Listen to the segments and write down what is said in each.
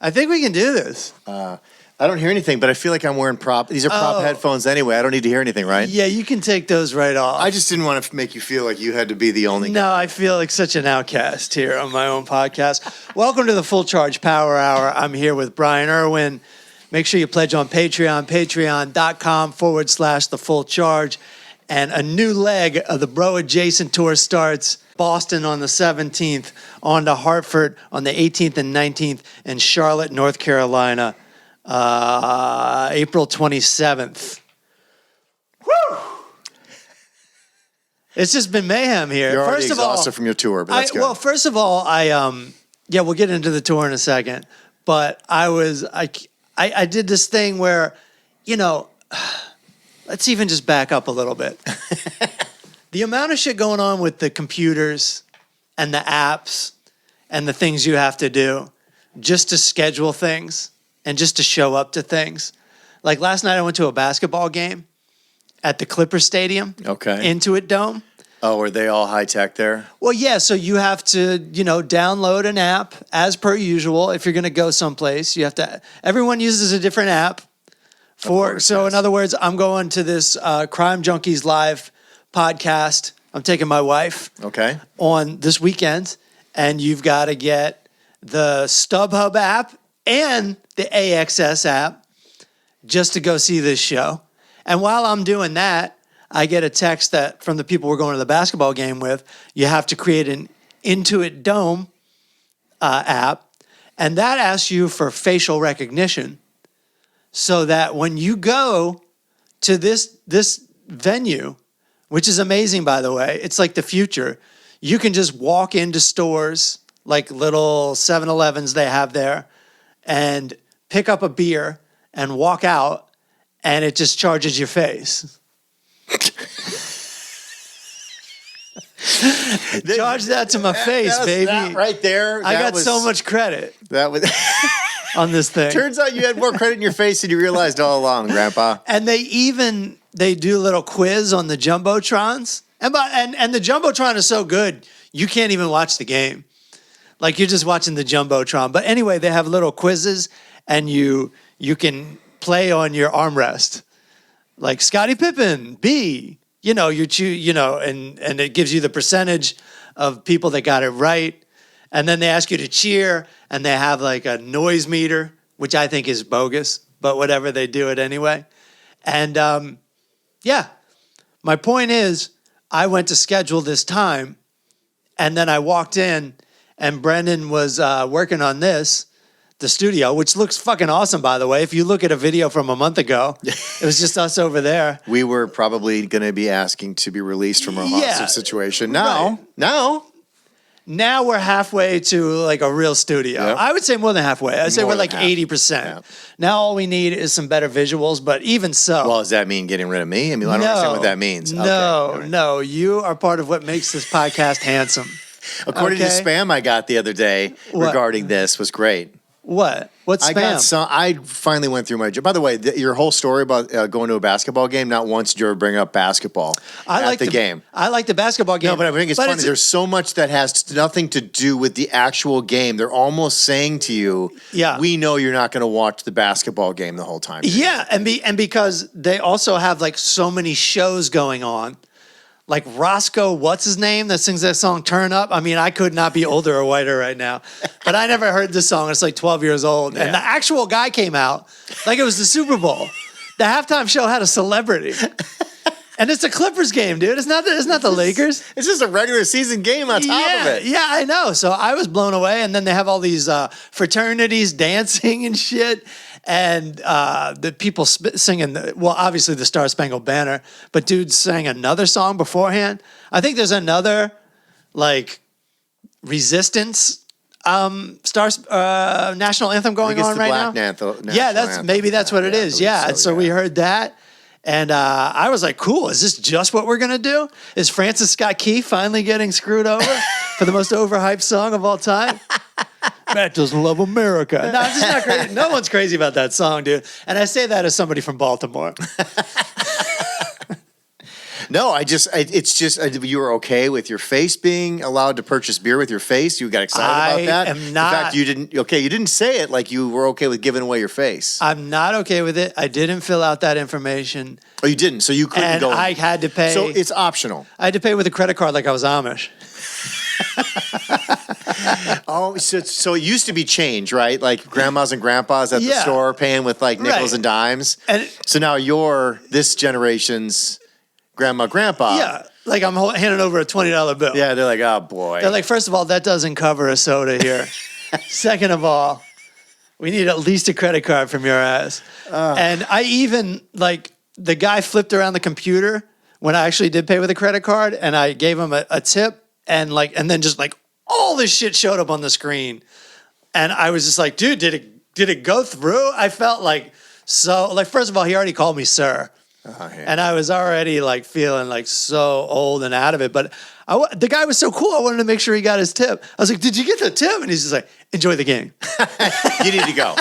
I think we can do this. I don't hear anything, but I feel like I'm wearing prop. These are prop headphones anyway. I don't need to hear anything, right? Yeah, you can take those right off. I just didn't want to make you feel like you had to be the only No, guy. I feel like such an outcast here on my own podcast. Welcome to the Full Charge Power Hour. I'm here with Bryan Erwin. Make sure you pledge on Patreon, patreon.com/The Full Charge. And a new leg of the Bro Adjacent Tour starts. Boston on the 17th, on to Hartford on the 18th and 19th, and Charlotte, North Carolina, April 27th. Woo! It's just been mayhem here. You're already exhausted from your tour, but that's good. Well, first of all, we'll get into the tour in a second. But I did this thing where, let's even just back up a little bit. The amount of shit going on with the computers and the apps and the things you have to do just to schedule things and just to show up to things. Like last night I went to a basketball game at the Clipper Stadium. Okay. Intuit Dome. Oh, are they all high tech there? Well, yeah, so you have to, download an app as per usual. If you're going to go someplace, you have to, everyone uses a different app in other words, I'm going to this Crime Junkies Live podcast. I'm taking my wife on this weekend, and you've got to get the StubHub app and the AXS app just to go see this show. And while I'm doing that, I get a text that from the people we're going to the basketball game with, you have to create an Intuit Dome app, and that asks you for facial recognition so that when you go to this venue, which is amazing, by the way, it's like the future. You can just walk into stores, like little 7-Elevens they have there, and pick up a beer and walk out, and it just charges your face. Charge that to my face, baby. That right there. I got so much credit. That was on this thing. Turns out you had more credit in your face than you realized all along, Grandpa. And they do a little quiz on the Jumbotrons. And the Jumbotron is so good, you can't even watch the game. Like you're just watching the Jumbotron. But anyway, they have little quizzes, and you can play on your armrest. Like Scottie Pippen, B. And it gives you the percentage of people that got it right. And then they ask you to cheer, and they have like a noise meter, which I think is bogus, but whatever, they do it anyway. And my point is, I went to schedule this time, and then I walked in, and Brendan was working on the studio, which looks fucking awesome, by the way. If you look at a video from a month ago, it was just us over there. We were probably going to be asking to be released from our hostage situation. No. Now we're halfway to like a real studio. Yep. I would say more than halfway. I'd say we're like 80%. Yep. Now all we need is some better visuals, but even so. Well, does that mean getting rid of me? I mean, I don't understand what that means. No. You are part of what makes this podcast handsome. According to the spam I got the other day regarding this was great. What? What's spam? I finally went through my job. By the way, your whole story about going to a basketball game, not once did you ever bring up basketball at the game. I like the basketball game. No, but I think it's funny. There's so much that has nothing to do with the actual game. They're almost saying to you, we know you're not going to watch the basketball game the whole time. Yeah, and because they also have like so many shows going on. Like Roscoe, what's his name, that sings that song, Turn Up? I mean, I could not be older or whiter right now. But I never heard this song. It's like 12 years old. Yeah. And the actual guy came out like it was the Super Bowl. The halftime show had a celebrity. And it's a Clippers game, dude. It's not the Lakers. It's just a regular season game on top of it. Yeah, I know. So I was blown away. And then they have all these fraternities dancing and shit. And the people singing, obviously the Star Spangled Banner, but dudes sang another song beforehand. I think there's another, like, Resistance national anthem going on right now. That's what it is. Yeah, and so we heard that. And I was like, cool, is this just what we're going to do? Is Francis Scott Key finally getting screwed over for the most overhyped song of all time? Matt doesn't love America. No, it's just not crazy. No one's crazy about that song, dude. And I say that as somebody from Baltimore. No, it's just you were okay with your face being allowed to purchase beer with your face. You got excited about that. I am not. In fact, you didn't. Okay, you didn't say it like you were okay with giving away your face. I'm not okay with it. I didn't fill out that information. Oh, you didn't. So you couldn't and go. I had to pay. So it's optional. I had to pay with a credit card like I was Amish. Oh, so it used to be change, right? Like grandmas and grandpas at the store paying with like nickels and dimes. And so now you're this generation's grandma, grandpa. Yeah, like I'm handing over a $20 bill. Yeah, they're like, oh boy. They're like, first of all, that doesn't cover a soda here. Second of all, we need at least a credit card from your ass. And I even like the guy flipped around the computer when I actually did pay with a credit card, and I gave him a tip, and then just like all this shit showed up on the screen, and I was just like, dude, did it go through? I felt like so like first of all, he already called me sir, and I was already like feeling like so old and out of it, but the guy was so cool. I wanted to make sure he got his tip. I was like, did you get the tip? And he's just like, enjoy the game. You need to go.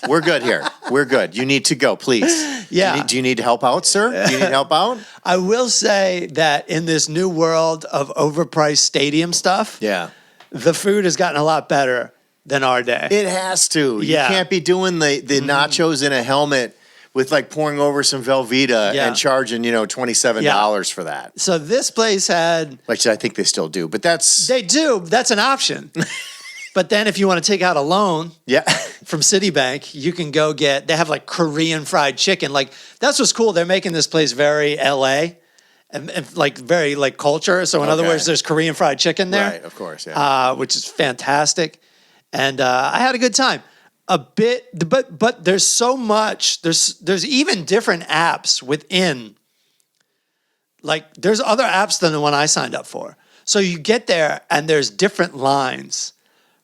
We're good here. We're good. You need to go, please. Yeah. Do you need help out, sir? Do you need help out? I will say that in this new world of overpriced stadium stuff, the food has gotten a lot better than our day. It has to. Yeah. You can't be doing the nachos in a helmet with like pouring over some Velveeta and charging, $27 for that. So this place had... Which I think they still do, but that's... They do. That's an option. But then if you want to take out a loan from Citibank, you can go get... They have like Korean fried chicken. Like that's what's cool. They're making this place very LA and like very like culture. So in other words, there's Korean fried chicken there. Right, of course, which is fantastic. And I had a good time. A bit, but there's so much. There's even different apps within. Like there's other apps than the one I signed up for. So you get there and there's different lines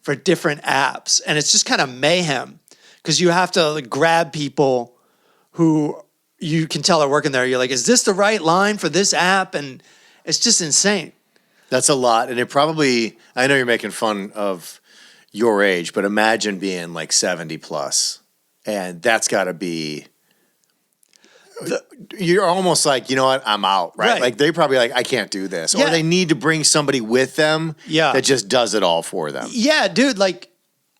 for different apps, and it's just kind of mayhem because you have to like, grab people who you can tell are working there. You're like, is this the right line for this app? And it's just insane. That's a lot, and it probably. I know you're making fun of your age, but imagine being like 70 plus, and that's got to be. You're almost like, you know what, I'm out, right? Like they probably like, I can't do this, or they need to bring somebody with them that just does it all for them. Yeah, dude. Like,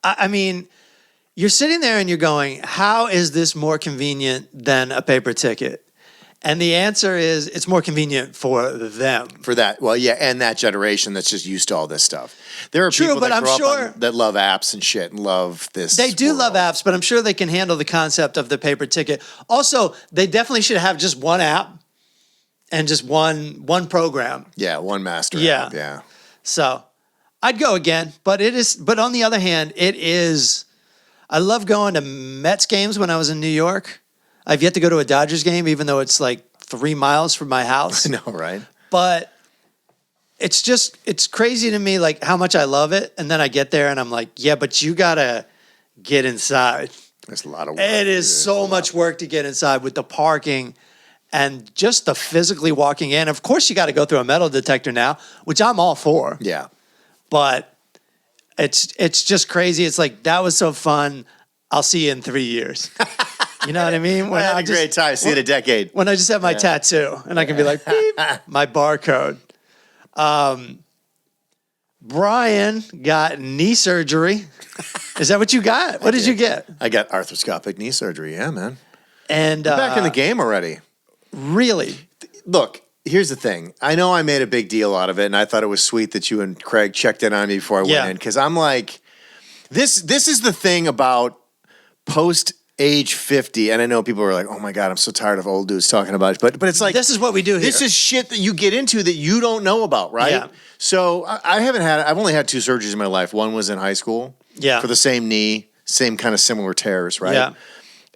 I mean, you're sitting there and you're going, how is this more convenient than a paper ticket? And the answer is it's more convenient for them. For that, well, yeah, and that generation that's just used to all this stuff. There are people that grow up that love apps and shit and love this. They do love apps, but I'm sure they can handle the concept of the paper ticket. Also, they definitely should have just one app and just one program. Yeah, one master app, yeah. So I'd go again, but on the other hand, it is, I love going to Mets games when I was in New York. I've yet to go to a Dodgers game, even though it's like 3 miles from my house. I know, right? But it's crazy to me, like how much I love it. And then I get there and I'm like, yeah, but you got to get inside. There's a lot of work. It is so much work to get inside with the parking and just the physically walking in. Of course, you got to go through a metal detector now, which I'm all for. Yeah. But it's just crazy. It's like, that was so fun. I'll see you in 3 years. You know what I mean? When I had a great time. See you in a decade. When I just have my tattoo and I can be like, beep, my barcode. Brian got knee surgery. Is that what you got? What did you get? I got arthroscopic knee surgery. Yeah, man. And you're back in the game already. Really? Look, here's the thing. I know I made a big deal out of it, and I thought it was sweet that you and Craig checked in on me before I went in, because I'm like, this is the thing about post age 50, and I know people are like, oh my God, I'm so tired of old dudes talking about it, but it's like, this is what we do here. This is shit that you get into that you don't know about, right? Yeah. So I've only had 2 surgeries in my life. One was in high school for the same knee, same kind of similar tears, right?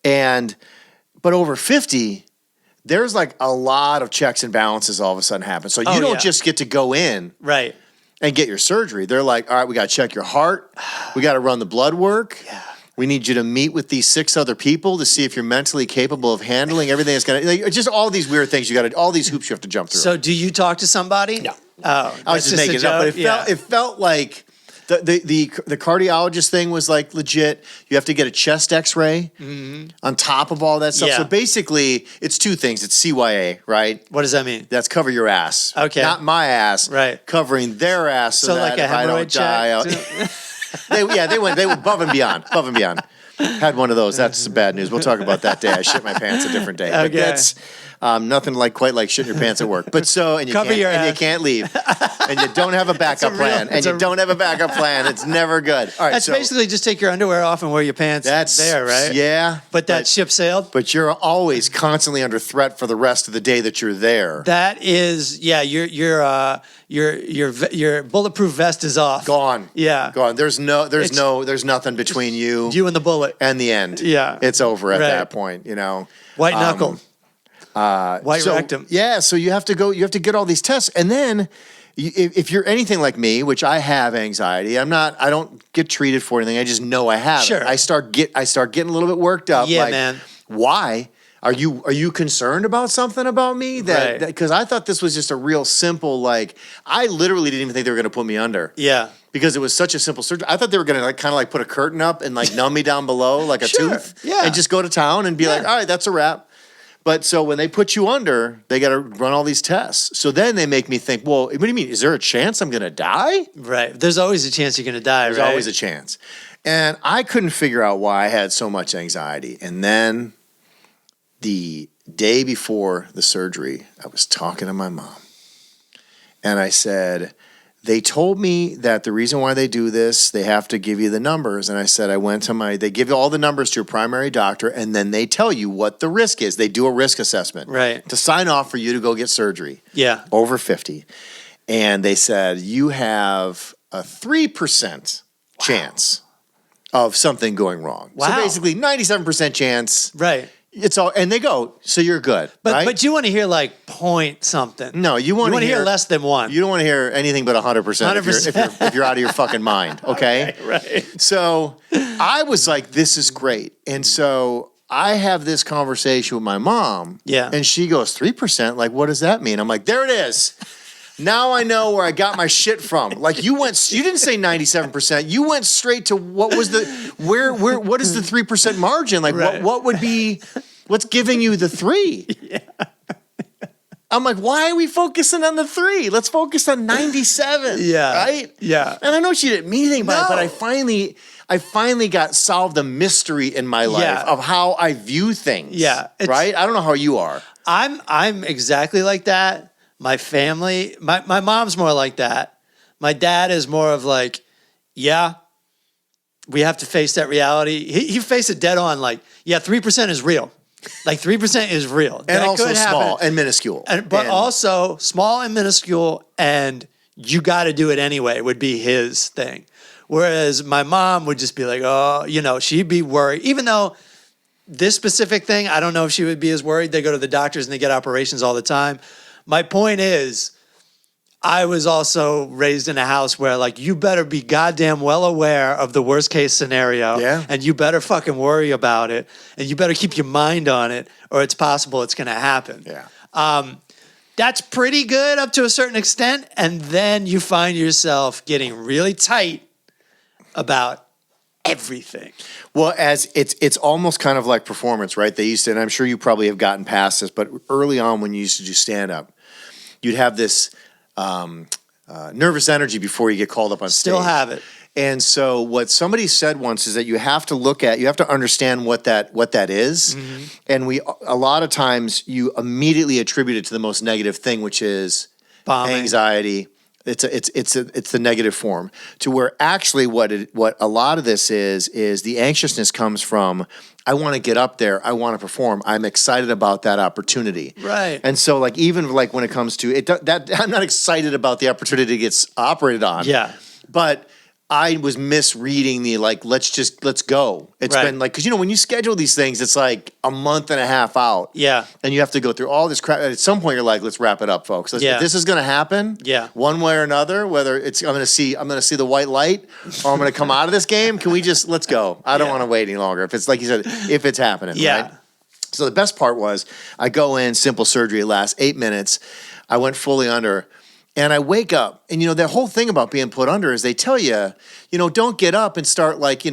Yeah. But over 50, there's like a lot of checks and balances all of a sudden happen. So you don't just get to go in and get your surgery. They're like, all right, we got to check your heart. We got to run the blood work. Yeah. We need you to meet with these 6 other people to see if you're mentally capable of handling everything that's going to, like, just all these weird things all these hoops you have to jump through. So do you talk to somebody? No. Oh, I was just making it up, but it felt like The cardiologist thing was like legit. You have to get a chest X-ray on top of all that stuff. Yeah. So basically, it's two things. It's CYA, right? What does that mean? That's cover your ass. Okay. Not my ass. Right. Covering their ass so that like a if I don't hemorrhoid die. They went above and beyond. Above and beyond. Had one of those. That's some bad news. We'll talk about that day. I shit my pants a different day. But that's nothing quite like shitting your pants at work. But so and you can't leave. And you don't have a backup plan. And you don't have a backup plan. It's never good. All right. That's basically just take your underwear off and wear your pants there, right? Yeah. But that ship sailed? But you're always constantly under threat for the rest of the day that you're there. That is, your bulletproof vest is off. Gone. Yeah. Gone. There's nothing between you and the bullet. And the end. Yeah. It's over at that point, White knuckle. White rectum. Yeah, so you have to get all these tests. And then if you're anything like me, which I have anxiety, I don't get treated for anything. I just know I have it. I start getting a little bit worked up. Yeah, man. Why? Are you concerned about something about me? Because I thought this was just a real simple, I literally didn't even think they were going to put me under. Yeah. Because it was such a simple surgery. I thought they were going to kind of put a curtain up and numb me down below like a tooth. Yeah. And just go to town and be like, all right, that's a wrap. But so when they put you under, they got to run all these tests. So then they make me think, well, what do you mean? Is there a chance I'm going to die? Right. There's always a chance you're going to die, There's always a chance. And I couldn't figure out why I had so much anxiety. And then the day before the surgery, I was talking to my mom. And I said, they told me that the reason why they do this, they have to give you the numbers. And I said, they give you all the numbers to your primary doctor, and then they tell you what the risk is. They do a risk assessment. Right. To sign off for you to go get surgery. Yeah. Over 50. And they said, you have a 3% chance of something going wrong. Wow. So basically 97% chance. Right. It's all, and they go, so you're good. Right? But you want to hear point something. No, you want to hear less than 1. You don't want to hear anything but 100%, 100%. If you're out of your fucking mind, okay? Right. So I was like, this is great. And so I have this conversation with my mom. Yeah. And she goes, 3%? What does that mean? I'm like, there it is. Now I know where I got my shit from. You didn't say 97%. You went straight to what is the 3% margin? What would be, what's giving you the 3? Yeah. I'm like, why are we focusing on the 3? Let's focus on 97. Yeah. Right? Yeah. And I know she didn't mean anything by it, but I finally got solved a mystery in my life of how I view things. Yeah. Right? I don't know how you are. I'm exactly like that. My family, my mom's more like that. My dad is more of we have to face that reality. He faced it dead on 3% is real. 3% is real. And that also small and minuscule. But also small and minuscule, and you got to do it anyway would be his thing. Whereas my mom would just be she'd be worried. Even though this specific thing, I don't know if she would be as worried. They go to the doctors and they get operations all the time. My point is, I was also raised in a house where you better be goddamn well aware of the worst case scenario. Yeah. And you better fucking worry about it. And you better keep your mind on it, or it's possible it's going to happen. Yeah. That's pretty good up to a certain extent. And then you find yourself getting really tight about everything. Well, as it's almost kind of like performance, right? They used to, and I'm sure you probably have gotten past this, but early on when you used to do stand-up, you'd have this nervous energy before you get called up on stage. Still have it. And so what somebody said once is that you have to understand what that is. Mm-hmm. And a lot of times you immediately attribute it to the most negative thing, which is bombing, anxiety. It's the negative form, to where actually what a lot of this is the anxiousness comes from, I want to get up there, I want to perform, I'm excited about that opportunity. Right. And so even when it comes to it, I'm not excited about the opportunity to get operated on. Yeah. But I was misreading the let's go. It's been because when you schedule these things, it's a month and a half out. Yeah. And you have to go through all this crap. At some point, you're like, let's wrap it up, folks. If this is going to happen, one way or another, whether it's I'm going to see the white light or I'm going to come out of this game. Can we just let's go? I don't want to wait any longer. If it's like you said, if it's happening, right? So the best part was I go in, simple surgery, it lasts 8 minutes. I went fully under. And I wake up, and the whole thing about being put under is they tell you, don't get up and start like,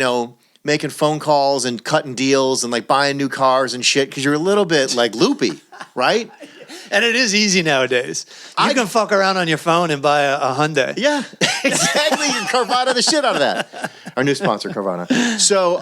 making phone calls and cutting deals and like buying new cars and shit because you're a little bit like loopy, right? And it is easy nowadays. You can fuck around on your phone and buy a Hyundai. Yeah, exactly. You Carvana the shit out of that. Our new sponsor, Carvana. So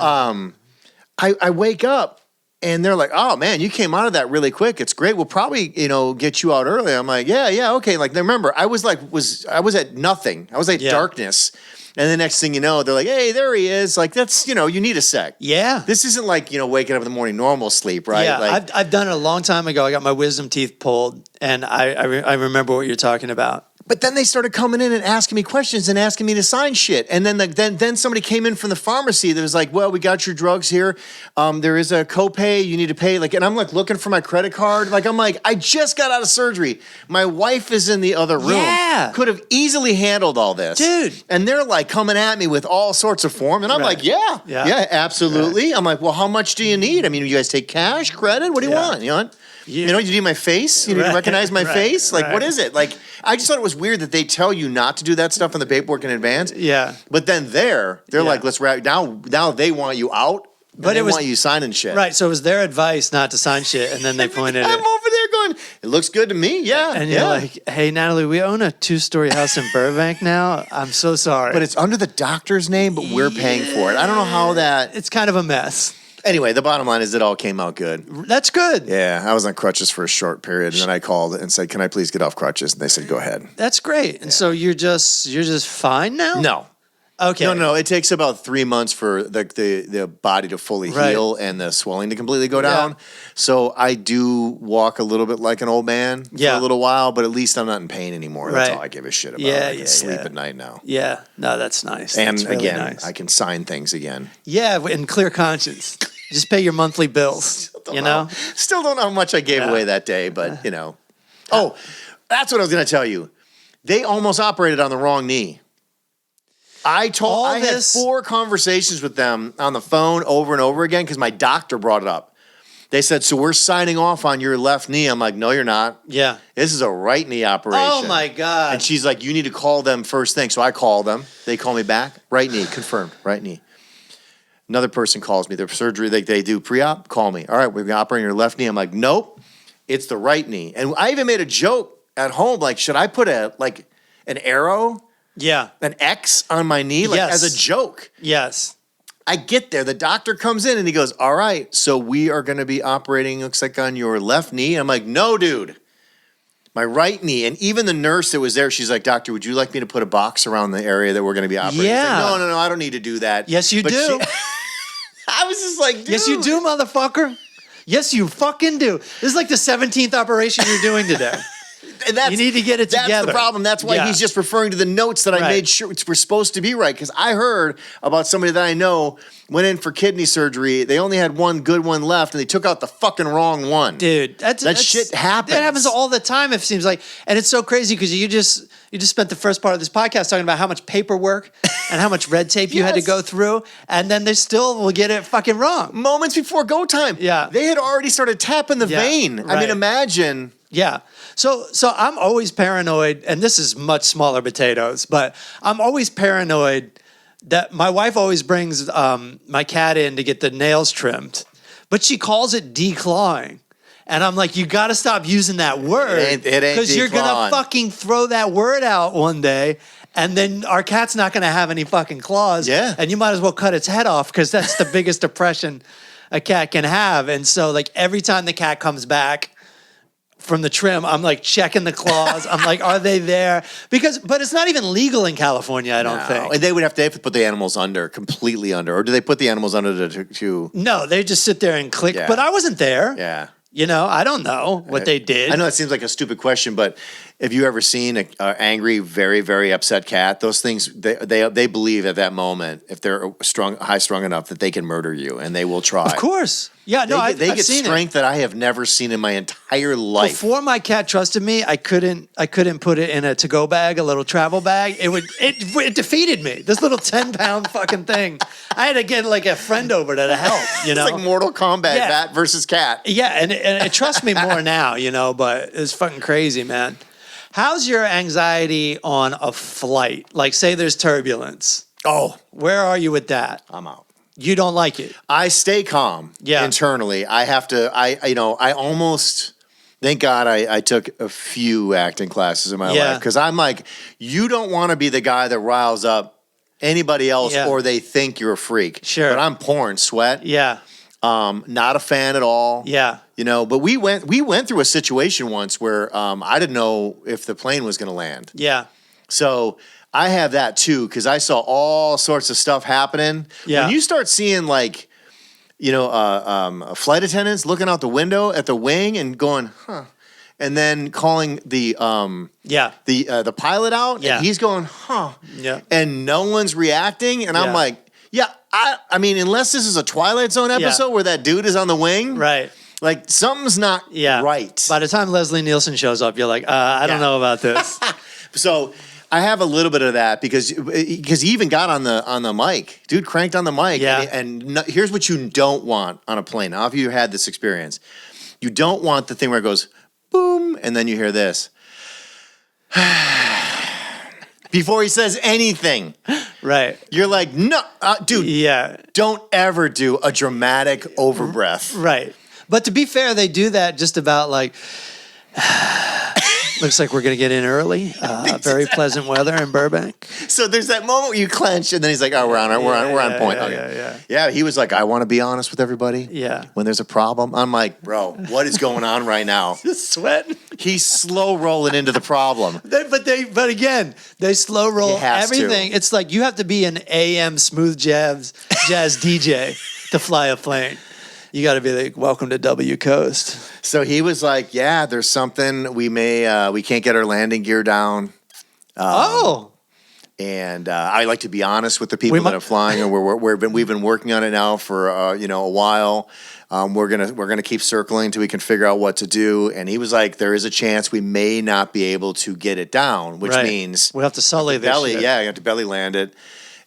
I wake up and they're like, "Oh man, you came out of that really quick. It's great. We'll probably get you out early." I'm like, "Yeah, okay." Like remember, I was at nothing. I was at darkness. And the next thing you know, they're like, "Hey, there he is." Like that's you need a sec. Yeah. This isn't like waking up in the morning normal sleep, right? Yeah, like, I've done it a long time ago. I got my wisdom teeth pulled, and I remember what you're talking about. But then they started coming in and asking me questions and asking me to sign shit. And then then somebody came in from the pharmacy that was like, "Well, we got your drugs here. There is a copay you need to pay." Like, and I'm like looking for my credit card. Like, I'm like, I just got out of surgery. My wife is in the other room. Yeah. Could have easily handled all this. Dude. And they're like coming at me with all sorts of form. And I'm like, yeah, absolutely. Right. I'm like, well, how much do you need? I mean, you guys take cash, credit? What do you want? You want? You need my face? You need to recognize my face? Like, what is it? Like, I just thought it was weird that they tell you not to do that stuff in the paperwork in advance. Yeah. But then they're like, let's wrap. Now they want you out. But they want you signing shit. Right. So it was their advice not to sign shit. And then they pointed I'm over there going, it looks good to me. Yeah. And you're like, "Hey, Natalie, we own a 2-story house in Burbank now. I'm so sorry. But it's under the doctor's name, but we're paying for it. I don't know how that. It's kind of a mess. Anyway, the bottom line is it all came out good. That's good. Yeah, I was on crutches for a short period, and then I called and said, "Can I please get off crutches?" And they said, "Go ahead." That's great. And so you're just fine now? No. Okay. No. It takes about 3 months for the body to fully heal and the swelling to completely go down. So I do walk a little bit like an old man for a little while, but at least I'm not in pain anymore. That's all I give a shit about. I can sleep at night now. Yeah. No, that's nice. And that's really again, nice. I can sign things again. Yeah, in clear conscience. Just pay your monthly bills. Still don't know how much I gave away that day, but Oh, that's what I was going to tell you. They almost operated on the wrong knee. I had 4 conversations with them on the phone over and over again because my doctor brought it up. They said, "So we're signing off on your left knee." I'm like, "No, you're not. Yeah. This is a right knee operation." Oh, my God. And she's like, "You need to call them first thing." So I call them. They call me back. Right knee, confirmed, right knee. Another person calls me. Their surgery, they do pre-op, call me. "All right, we're going to operate on your left knee." I'm like, "Nope, it's the right knee." And I even made a joke at home, like, should I put an arrow? Yeah. An X on my knee, as a joke. Yes. I get there. The doctor comes in and he goes, "All right, so we are going to be operating, looks like on your left knee." I'm like, "No, dude, my right knee." And even the nurse that was there, she's like, "Doctor, would you like me to put a box around the area that we're going to be operating?" Yeah. Like, no, I don't need to do that. Yes, you do. I was just like, dude. Yes, you do, motherfucker. Yes, you fucking do. This is like the 17th operation you're doing today. And you need to get it together. That's the problem. That's why he's just referring to the notes that I made sure we're supposed to be right. Because I heard about somebody that I know went in for kidney surgery. They only had one good one left, and they took out the fucking wrong one. Dude, that shit happens. That happens all the time, it seems like. And it's so crazy because you just spent the first part of this podcast talking about how much paperwork and how much red tape you had to go through, and then they still will get it fucking wrong. Moments before go time. Yeah. They had already started tapping the vein. Right. I mean, imagine. Yeah. So I'm always paranoid, and this is much smaller potatoes, but I'm always paranoid that my wife always brings my cat in to get the nails trimmed, but she calls it declawing. And I'm like, you got to stop using that word. It ain't because you're going to fucking throw that word out one day, and then our cat's not going to have any fucking claws. Yeah. And you might as well cut its head off because that's the biggest depression a cat can have. And so, like, every time the cat comes back from the trim, I'm like checking the claws. I'm like, are they there? But it's not even legal in California, I don't think. And they would have to put the animals completely under. Or do they put the animals under to No, they just sit there and click. Yeah. But I wasn't there. Yeah. I don't know what they did. I know it seems like a stupid question, but have you ever seen an angry, very, very upset cat? Those things, they believe at that moment, if they're high strung enough, that they can murder you, and they will try. Of course. Yeah, no, they get strength that I have never seen in my entire life. Before my cat trusted me, I couldn't put it in a to-go bag, a little travel bag. It defeated me. This little 10-pound fucking thing. I had to get like a friend over to help. It's like Mortal Kombat, bat versus cat. Yeah, and it trusts me more now. But it's fucking crazy, man. How's your anxiety on a flight? Like, say there's turbulence. Oh, where are you with that? I'm out. You don't like it. I stay calm internally. I have to, I almost, thank God I took a few acting classes in my life because I'm like, you don't want to be the guy that riles up anybody else or they think you're a freak. Sure. But I'm pouring sweat. Yeah. Not a fan at all. Yeah. You know, but we went through a situation once where I didn't know if the plane was going to land. Yeah. So I have that too because I saw all sorts of stuff happening. Yeah. When you start seeing like, you know, flight attendants looking out the window at the wing and going, huh, and then calling the pilot out, and he's going, huh, and no one's reacting, and I'm like, I mean, unless this is a Twilight Zone episode where that dude is on the wing, right? Like something's not right. By the time Leslie Nielsen shows up, you're like, I don't know about this. So I have a little bit of that because he even got on the mic. Dude cranked on the mic. Yeah. And here's what you don't want on a plane. Now, if you had this experience, you don't want the thing where it goes boom, and then you hear this. Before he says anything. Right. You're like, no, dude. Yeah. Don't ever do a dramatic overbreath. Right. But to be fair, they do that just about like, looks like we're going to get in early. Very pleasant weather in Burbank. So there's that moment where you clench, and then he's like, "Oh, we're on point." Yeah. He was like, "I want to be honest with everybody. Yeah. When there's a problem, I'm like, bro, what is going on right now? Just sweating. He's slow rolling into the problem. But again, they slow roll everything. It's like you have to be an AM smooth jazz DJ to fly a plane. You got to be like, welcome to W Coast. So he was like, yeah, there's something we can't get our landing gear down. And I like to be honest with the people that are flying, and we've been working on it now for a while. We're gonna keep circling until we can figure out what to do. And he was like, there is a chance we may not be able to get it down, which means we'll have to sully this belly. shit. Yeah, you have to belly land it.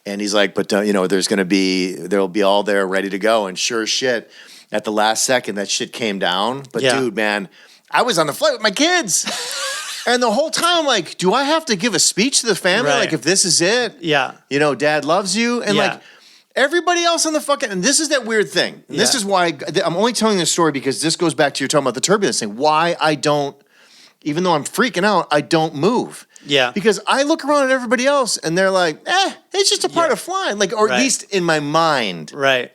And he's like, but there'll be all there ready to go. And sure as shit, at the last second, that shit came down. But dude, man, I was on the flight with my kids. And the whole time I'm like, do I have to give a speech to the family? Right. Like, if this is it, Dad loves you. And like everybody else on the fucking, and this is that weird thing. And this is why I'm only telling this story because this goes back to you're talking about the turbulence thing. Why I don't, even though I'm freaking out, I don't move. Yeah. Because I look around at everybody else and they're like, it's just a part of flying. Like, or at least in my mind. Right.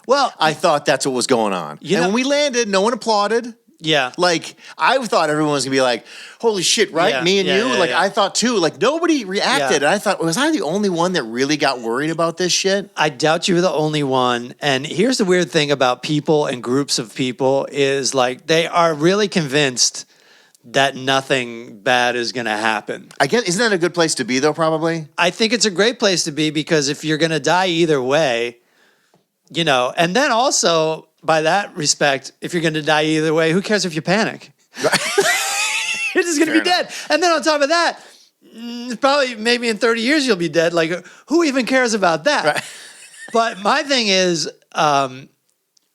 Well, I thought that's what was going on. And when we landed, no one applauded. Yeah. Like, I thought everyone was going to be like, holy shit, right? Yeah. Me and you? Yeah, like, I thought too. Like, nobody reacted. Yeah. And I thought, was I the only one that really got worried about this shit? I doubt you were the only one. And here's the weird thing about people and groups of people is like they are really convinced that nothing bad is going to happen. I guess, isn't that a good place to be though, probably? I think it's a great place to be because if you're going to die either way, and then also by that respect, if you're going to die either way, who cares if you panic? You're just going to be dead. And then on top of that, probably maybe in 30 years you'll be dead. Like, who even cares about that? Right. But my thing is,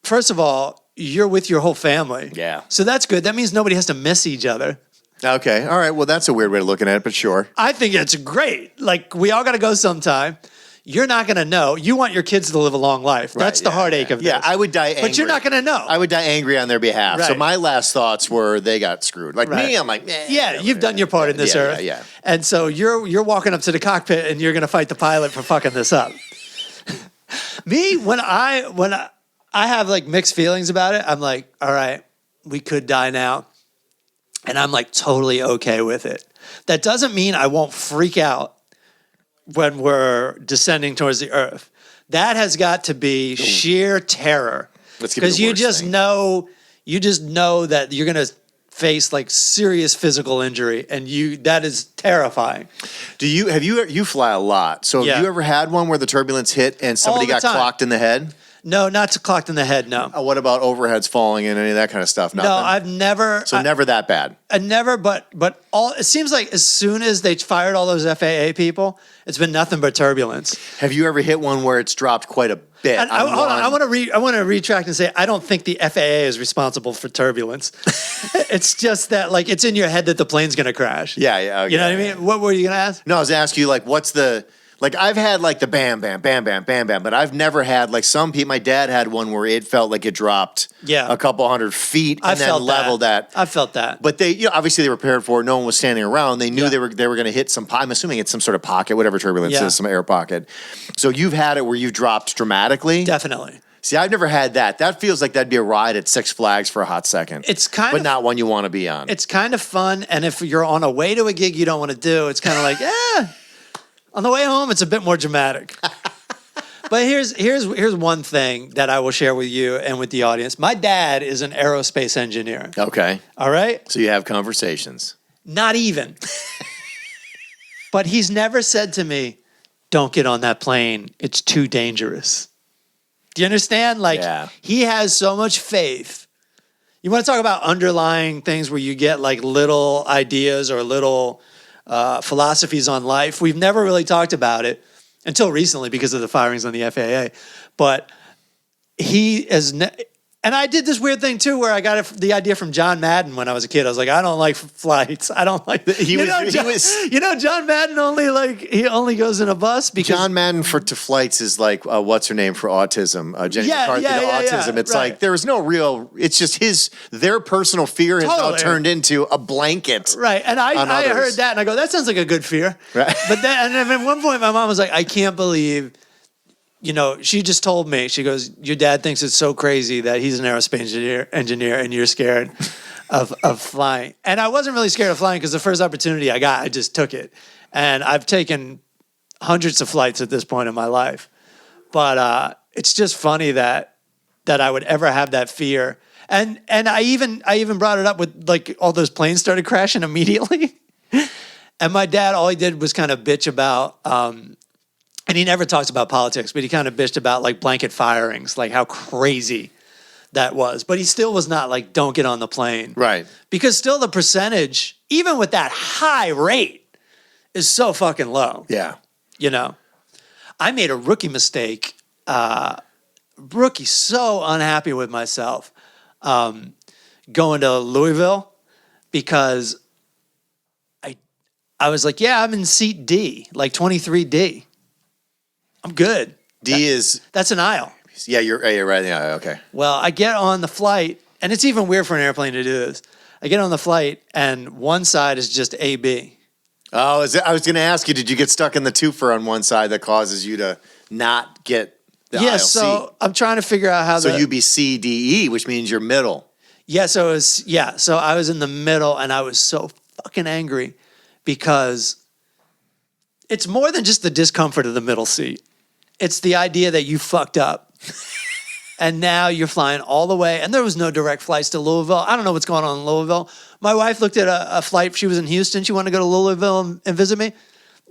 first of all, you're with your whole family. Yeah. So that's good. That means nobody has to miss each other. Okay. All right. Well, that's a weird way of looking at it, but sure. I think it's great. Like, we all got to go sometime. You're not going to know. You want your kids to live a long life. That's the heartache of this. Yeah, I would die angry. But you're not going to know. I would die angry on their behalf. Right. So my last thoughts were they got screwed. Like me, I'm like, you've done your part in this earth. Yeah. And so you're walking up to the cockpit and you're going to fight the pilot for fucking this up. Me, when I have like mixed feelings about it, I'm like, all right, we could die now. And I'm like totally okay with it. That doesn't mean I won't freak out when we're descending towards the earth. That has got to be sheer terror. Because you just know that you're going to face like serious physical injury, and that is terrifying. You fly a lot. So have you ever had one where the turbulence hit and somebody got clocked in the head? No, not clocked in the head, no. What about overheads falling in, any of that kind of stuff? Nothing? No, I've never. So never that bad. I never, but it seems like as soon as they fired all those FAA people, it's been nothing but turbulence. Have you ever hit one where it's dropped quite a bit? Hold on, I want to retract and say I don't think the FAA is responsible for turbulence. It's just that like it's in your head that the plane's going to crash. Yeah. Okay. You know what I mean? What were you going to ask? No, I was going to ask you like what's the. Like I've had like the bam, bam, bam, bam, bam, bam, but I've never had like some people. My dad had one where it felt like it dropped a couple 100 feet and then leveled at. I felt that. But they, obviously they were prepared for it. No one was standing around. They knew they were going to hit some. I'm assuming it's some sort of pocket, whatever turbulence is, some air pocket. So you've had it where you've dropped dramatically. Definitely. See, I've never had that. That feels like that'd be a ride at Six Flags for a hot second. It's but not one you want to be on. It's kind of fun, and if you're on a way to a gig you don't want to do, it's kind of like On the way home, it's a bit more dramatic. But here's one thing that I will share with you and with the audience. My dad is an aerospace engineer. Okay. All right? So you have conversations. Not even. But he's never said to me, don't get on that plane. It's too dangerous. Do you understand? Like, he has so much faith. You want to talk about underlying things where you get like little ideas or little philosophies on life. We've never really talked about it until recently because of the firings on the FAA. But he is, and I did this weird thing too, where I got the idea from John Madden when I was a kid. I was like, I don't like flights. I don't like. John Madden only goes in a bus because John Madden to flights is like what's her name for autism? Jenny McCarthy to autism. It's like there is no real. It's just their personal fear has now turned into a blanket. Right, and I heard that and I go, that sounds like a good fear. Right, but then and at one point my mom was like, I can't believe. She just told me, she goes, your dad thinks it's so crazy that he's an aerospace engineer and you're scared of flying. And I wasn't really scared of flying because the first opportunity I got, I just took it. And I've taken hundreds of flights at this point in my life. But it's just funny that I would ever have that fear. And I even brought it up with like all those planes started crashing immediately. And my dad, all he did was kind of bitch about and he never talks about politics, but he kind of bitched about like blanket firings, like how crazy that was. But he still was not like, don't get on the plane. Right. Because still the percentage, even with that high rate, is so fucking low. Yeah. I made a rookie mistake. So unhappy with myself going to Louisville because I was like, I'm in seat D, like 23D. I'm good. That's an aisle. Yeah, you're right. Yeah, okay. Well, I get on the flight, and it's even weird for an airplane to do this. I get on the flight, and one side is just AB. Oh, I was going to ask you, did you get stuck in the twofer on one side that causes you to not get the aisle seat? I'm trying to figure out how. So you'd be C, D, E, which means you're middle. Yeah, so I was in the middle, and I was so fucking angry because it's more than just the discomfort of the middle seat. It's the idea that you fucked up. And now you're flying all the way. And there was no direct flights to Louisville. I don't know what's going on in Louisville. My wife looked at a flight. She was in Houston. She wanted to go to Louisville and visit me.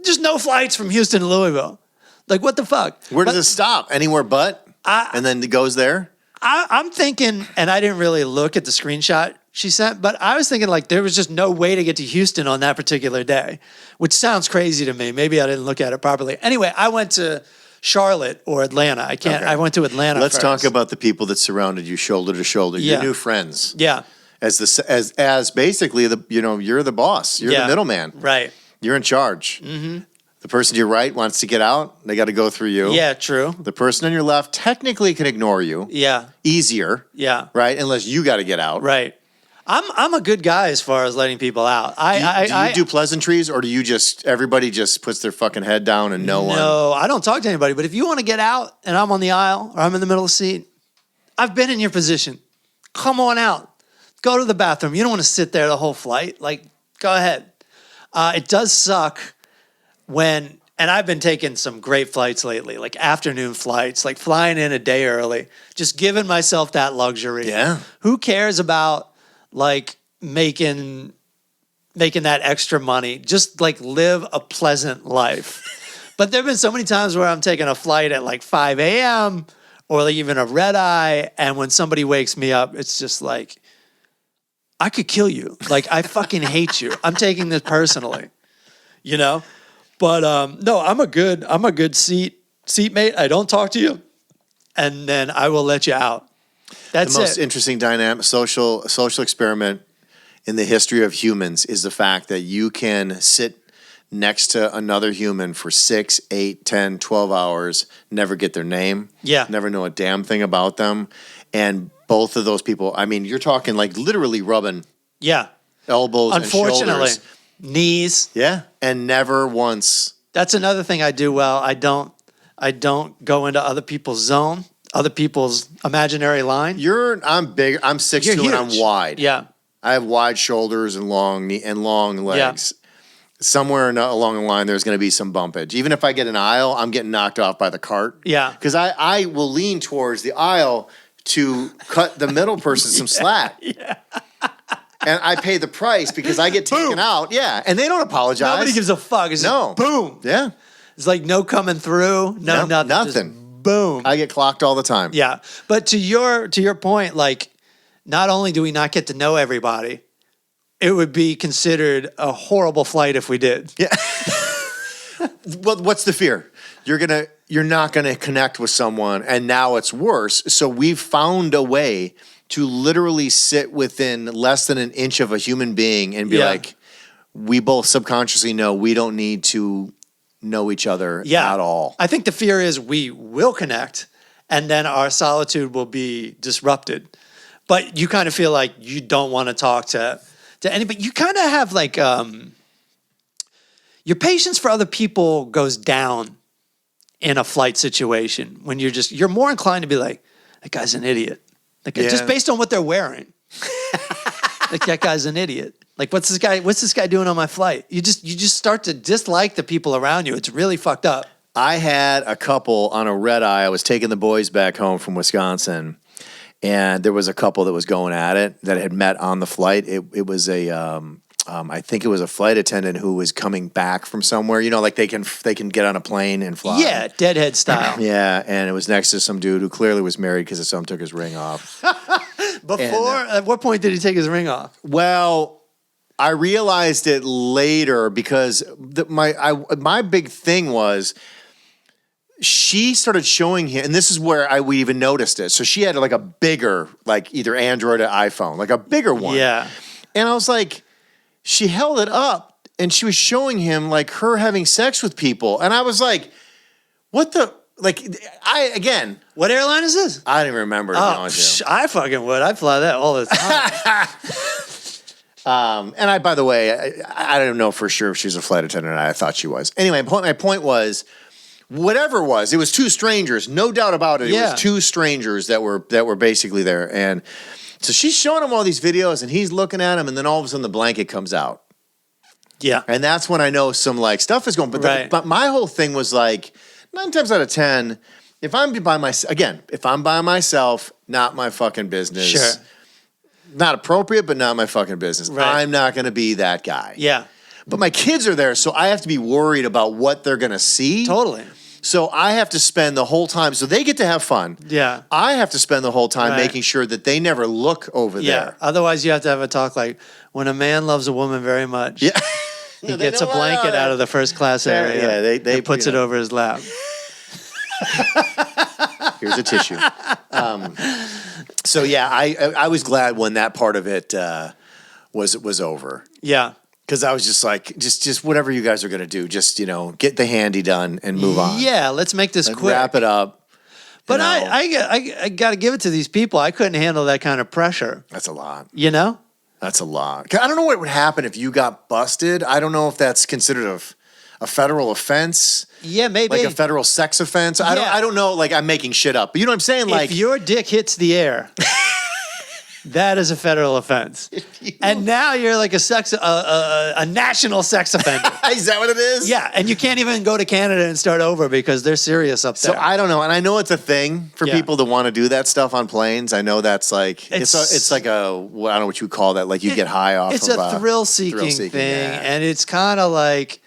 Just no flights from Houston to Louisville. Like, what the fuck? Where does it stop? Anywhere but? And then it goes there? I'm thinking, and I didn't really look at the screenshot she sent, but I was thinking like there was just no way to get to Houston on that particular day, which sounds crazy to me. Maybe I didn't look at it properly. Anyway, I went to Charlotte or Atlanta. I went to Atlanta. Let's first. Talk about the people that surrounded you shoulder to shoulder. Yeah. Your new friends. Yeah. As basically you're the boss. You're the middleman. Right. You're in charge. Mm-hmm. The person to your right wants to get out. They got to go through you. Yeah, true. The person on your left technically can ignore you. Yeah. Easier. Yeah. Right? Unless you got to get out. Right. I'm a good guy as far as letting people out. Do you do pleasantries or do you everybody just puts their fucking head down and no one? No, I don't talk to anybody. But if you want to get out and I'm on the aisle or I'm in the middle of the seat, I've been in your position. Come on out. Go to the bathroom. You don't want to sit there the whole flight. Like, go ahead. It does suck when, and I've been taking some great flights lately, like afternoon flights, like flying in a day early, just giving myself that luxury. Yeah. Who cares about like making that extra money? Just like live a pleasant life. But there have been so many times where I'm taking a flight at like 5 a.m. or like even a red eye. And when somebody wakes me up, it's just like, I could kill you. Like, I fucking hate you. I'm taking this personally, you know? But no, I'm a good seatmate. I don't talk to you, and then I will let you out. That's the most it. interesting dynamic, social experiment in the history of humans is the fact that you can sit next to another human for 6, 8, 10, 12 hours, never get their name, never know a damn thing about them, and both of those people, I mean, you're talking like literally rubbing elbows and shoulders. Knees. Yeah, and never once. That's another thing I do well. I don't go into other people's zone, other people's imaginary line. I'm big. I'm 6'2" and I'm wide. Yeah. I have wide shoulders and long legs. Somewhere along the line, there's going to be some bumpage. Even if I get an aisle, I'm getting knocked off by the cart. Yeah. Because I will lean towards the aisle to cut the middle person some slack. Yeah. And I pay the price because I get taken out. Yeah. And they don't apologize. Nobody gives a fuck. It's just boom. Yeah. It's like no coming through. No, nothing. Nothing. Just boom. I get clocked all the time. Yeah. But to your point, like, not only do we not get to know everybody, it would be considered a horrible flight if we did. Yeah. Well, what's the fear? You're not gonna connect with someone, and now it's worse. So we've found a way to literally sit within less than an inch of a human being and be like, we both subconsciously know we don't need to know each other at all. I think the fear is we will connect, and then our solitude will be disrupted. But you kind of feel like you don't want to talk to anybody. You kind of have like your patience for other people goes down in a flight situation when you're more inclined to be like, that guy's an idiot. Like just based on what they're wearing. Like, that guy's an idiot. Like, what's this guy doing on my flight? You just start to dislike the people around you. It's really fucked up. I had a couple on a red eye. I was taking the boys back home from Wisconsin, and there was a couple that was going at it that had met on the flight. It was I think it was a flight attendant who was coming back from somewhere. You know, like they can get on a plane and fly. Yeah, deadhead style. Yeah, and it was next to some dude who clearly was married because his son took his ring off. At what point did he take his ring off? Well, I realized it later because my big thing was she started showing him, and this is where we even noticed it. So she had like a bigger, like either Android or iPhone, like a bigger one. Yeah. And I was like, she held it up and she was showing him like her having sex with people. And I was like, what the, like, what airline is this? I don't even remember. I fucking would. I fly that all the time. And by the way, I don't know for sure if she's a flight attendant. I thought she was. Anyway, my point was, whatever it was two strangers, no doubt about it. It was two strangers that were basically there. And so she's showing him all these videos and he's looking at them, and then all of a sudden the blanket comes out. Yeah. And that's when I know some like stuff is going. But my whole thing was like 9 times out of 10, if I'm by myself, not my fucking business. Sure. Not appropriate, but not my fucking business. Right. I'm not going to be that guy. Yeah. But my kids are there, so I have to be worried about what they're going to see. Totally. So I have to spend the whole time, so they get to have fun. Yeah. I have to spend the whole time making sure that they never look over there. Otherwise, you have to have a talk like, when a man loves a woman very much, he gets a blanket out of the first class area and puts it over his lap. Here's a tissue. So yeah, I was glad when that part of it was over. Yeah. Because I was just like, just whatever you guys are going to do, just, get the handy done and move on. Yeah, let's make this quick. Wrap it up. But I got to give it to these people. I couldn't handle that kind of pressure. That's a lot. You know? That's a lot. I don't know what would happen if you got busted. I don't know if that's considered a federal offense. Yeah, maybe. Like a federal sex offense. I don't know. Like, I'm making shit up. But you know what I'm saying? Like, if your dick hits the air, that is a federal offense. And now you're like a national sex offender. Is that what it is? Yeah, and you can't even go to Canada and start over because they're serious up there. So I don't know, and I know it's a thing for people to want to do that stuff on planes. I know that's like it's like I don't know what you would call that. Like you get high off. It's of a thrill-seeking thing, and it's kind of like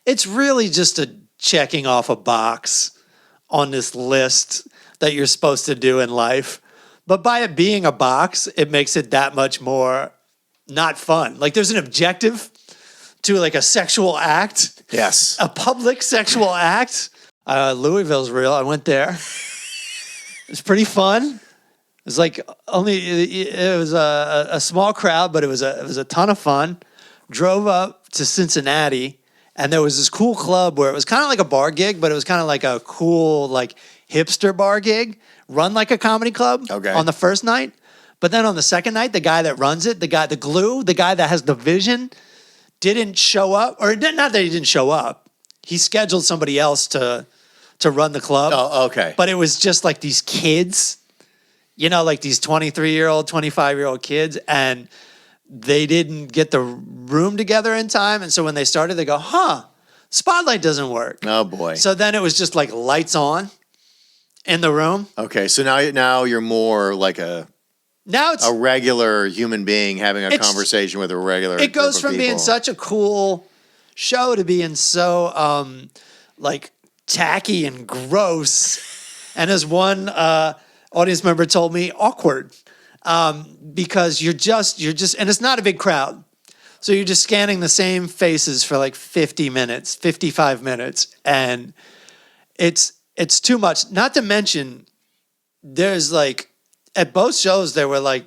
it's really just a checking off a box on this list. that you're supposed to do in life. But by it being a box, it makes it that much more not fun. Like there's an objective to like a sexual act. Yes. A public sexual act. Louisville's real. I went there. It's pretty fun. It was like it was a small crowd, but it was a ton of fun. Drove up to Cincinnati, and there was this cool club where it was kind of like a bar gig, but it was kind of like a cool like hipster bar gig, run like a comedy club on the first night. But then on the second night, the guy that runs it, the guy that has the vision, didn't show up, or not that he didn't show up. He scheduled somebody else to run the club. Oh, okay. But it was just like these kids, like these 23-year-old, 25-year-old kids, and they didn't get the room together in time. And so when they started, they go, spotlight doesn't work. Oh, boy. So then it was just like lights on in the room. Okay, so now you're more like a regular human being having a conversation with a regular It goes group of from being people. such a cool show to being so like tacky and gross, and as one audience member told me, awkward, because you're just and it's not a big crowd, so you're just scanning the same faces for like 50 minutes, 55 minutes, and it's too much. Not to mention, there's like at both shows there were like,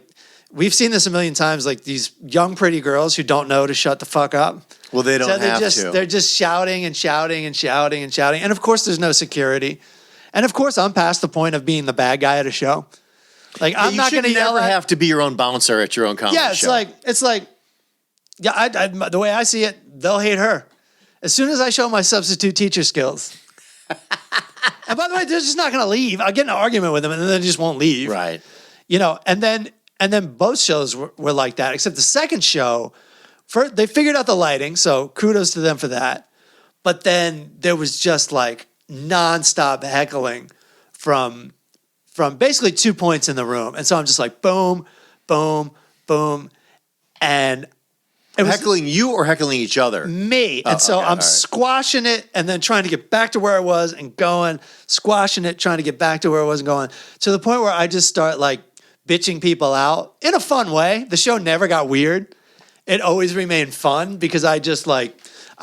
we've seen this a million times, like these young pretty girls who don't know to shut the fuck up. Well, they don't have to. They're just shouting and shouting and shouting and shouting. And of course, there's no security. And of course, I'm past the point of being the bad guy at a show. Like, I'm not going to yell. You never have to be your own bouncer at your own comedy show. It's like, the way I see it, they'll hate her. As soon as I show my substitute teacher skills. And by the way, they're just not going to leave. I'll get in an argument with them and then they just won't leave. Right. And then both shows were like that, except the second show, they figured out the lighting, so kudos to them for that. But then there was just like nonstop heckling from basically 2 points in the room. And so I'm just like, boom, boom, boom. And it was heckling you or heckling each other? Me. And so I'm squashing it and then trying to get back to where I was and going, squashing it, trying to get back to where I was and going, to the point where I just start like bitching people out in a fun way. The show never got weird. It always remained fun because I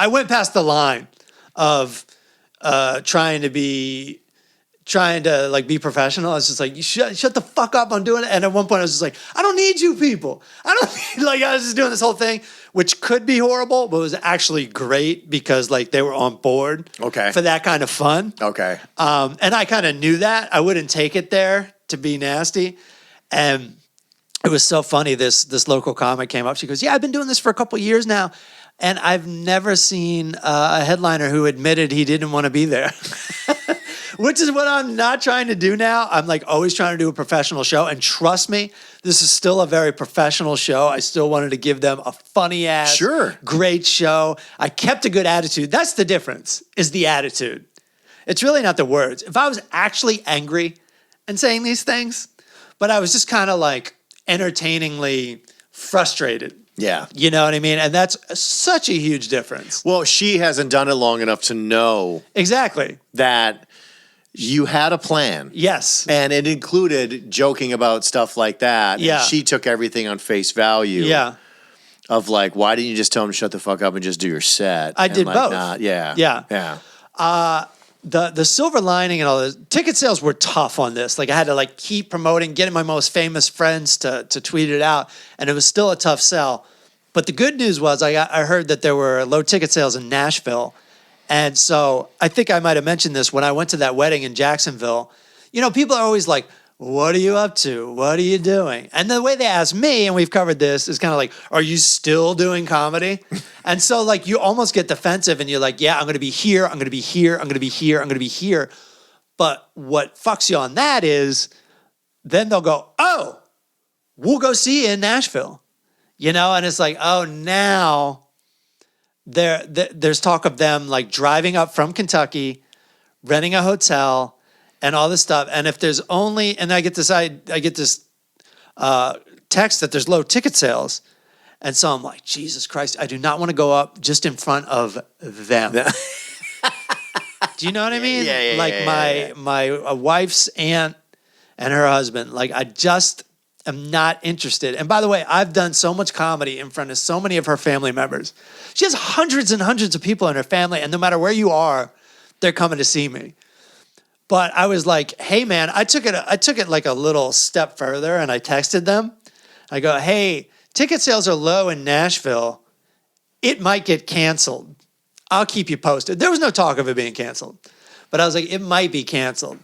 went past the line of trying to be professional. I was just like, you shut the fuck up, I'm doing it. And at one point I was just like, I don't need you people. I was just doing this whole thing, which could be horrible, but it was actually great because like they were on board for that kind of fun. Okay. And I kind of knew that. I wouldn't take it there to be nasty. And it was so funny. This local comic came up. She goes, yeah, I've been doing this for a couple of years now. And I've never seen a headliner who admitted he didn't want to be there. Which is what I'm not trying to do now. I'm like always trying to do a professional show. And trust me, this is still a very professional show. I still wanted to give them a funny ass, great show. I kept a good attitude. That's the difference, is the attitude. It's really not the words. If I was actually angry and saying these things, but I was just kind of like entertainingly frustrated. Yeah. You know what I mean? And that's such a huge difference. Well, she hasn't done it long enough to know. Exactly. That you had a plan. Yes. And it included joking about stuff like that. Yeah. And she took everything on face value. Yeah. Of like, why didn't you just tell him to shut the fuck up and just do your set? I did like, both. Yeah. Yeah. Yeah. The silver lining and all this, ticket sales were tough on this. Like I had to like keep promoting, getting my most famous friends to tweet it out, and it was still a tough sell. But the good news was I heard that there were low ticket sales in Nashville. And so I think I might have mentioned this when I went to that wedding in Jacksonville. People are always like, what are you up to? What are you doing? And the way they ask me, and we've covered this, is kind of like, are you still doing comedy? And so like you almost get defensive and you're like, yeah, I'm going to be here. I'm going to be here. I'm going to be here. I'm going to be here. But what fucks you on that is then they'll go, oh, we'll go see you in Nashville. And it's like, oh, now there's talk of them like driving up from Kentucky, renting a hotel, and all this stuff. And if there's only, and I get this text that there's low ticket sales. And so I'm like, Jesus Christ, I do not want to go up just in front of them. Do you know what I mean? Yeah, like my wife's aunt and her husband. Like, I just am not interested. And by the way, I've done so much comedy in front of so many of her family members. She has hundreds and hundreds of people in her family, and no matter where you are, they're coming to see me. But I was like, hey, man, I took it like a little step further, and I texted them. I go, hey, ticket sales are low in Nashville. It might get canceled. I'll keep you posted. There was no talk of it being canceled. But I was like, it might be canceled.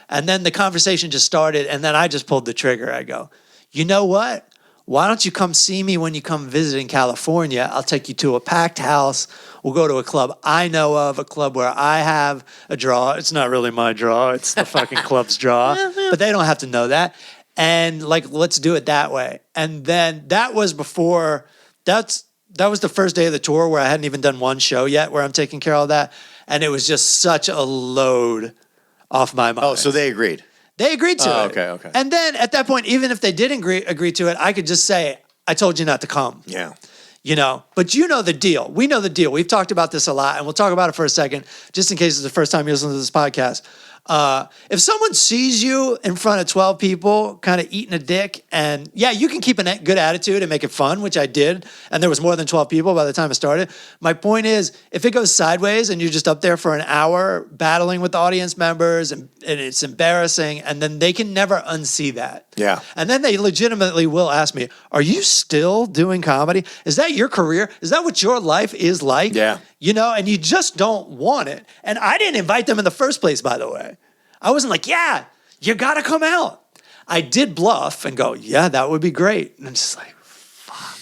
And then the conversation just started, and then I just pulled the trigger. I go, you know what? Why don't you come see me when you come visit in California? I'll take you to a packed house. We'll go to a club I know of, a club where I have a draw. It's not really my draw. It's the fucking club's draw. But they don't have to know that. And like, let's do it that way. And then that was before, that was the first day of the tour where I hadn't even done one show yet where I'm taking care of that. And it was just such a load off my mind. Oh, so they agreed. They agreed to it. Okay. And then at that point, even if they didn't agree to it, I could just say, I told you not to come. Yeah. You know, but you know the deal. We know the deal. We've talked about this a lot, and we'll talk about it for a second, just in case it's the first time you listen to this podcast. If someone sees you in front of 12 people kind of eating a dick, and yeah, you can keep a good attitude and make it fun, which I did, and there was more than 12 people by the time I started. My point is, if it goes sideways and you're just up there for an hour battling with audience members and it's embarrassing, and then they can never unsee that. Yeah. And then they legitimately will ask me, are you still doing comedy? Is that your career? Is that what your life is like? Yeah. You know, and you just don't want it. And I didn't invite them in the first place, by the way. I wasn't like, yeah, you got to come out. I did bluff and go, yeah, that would be great. And I'm just like, fuck.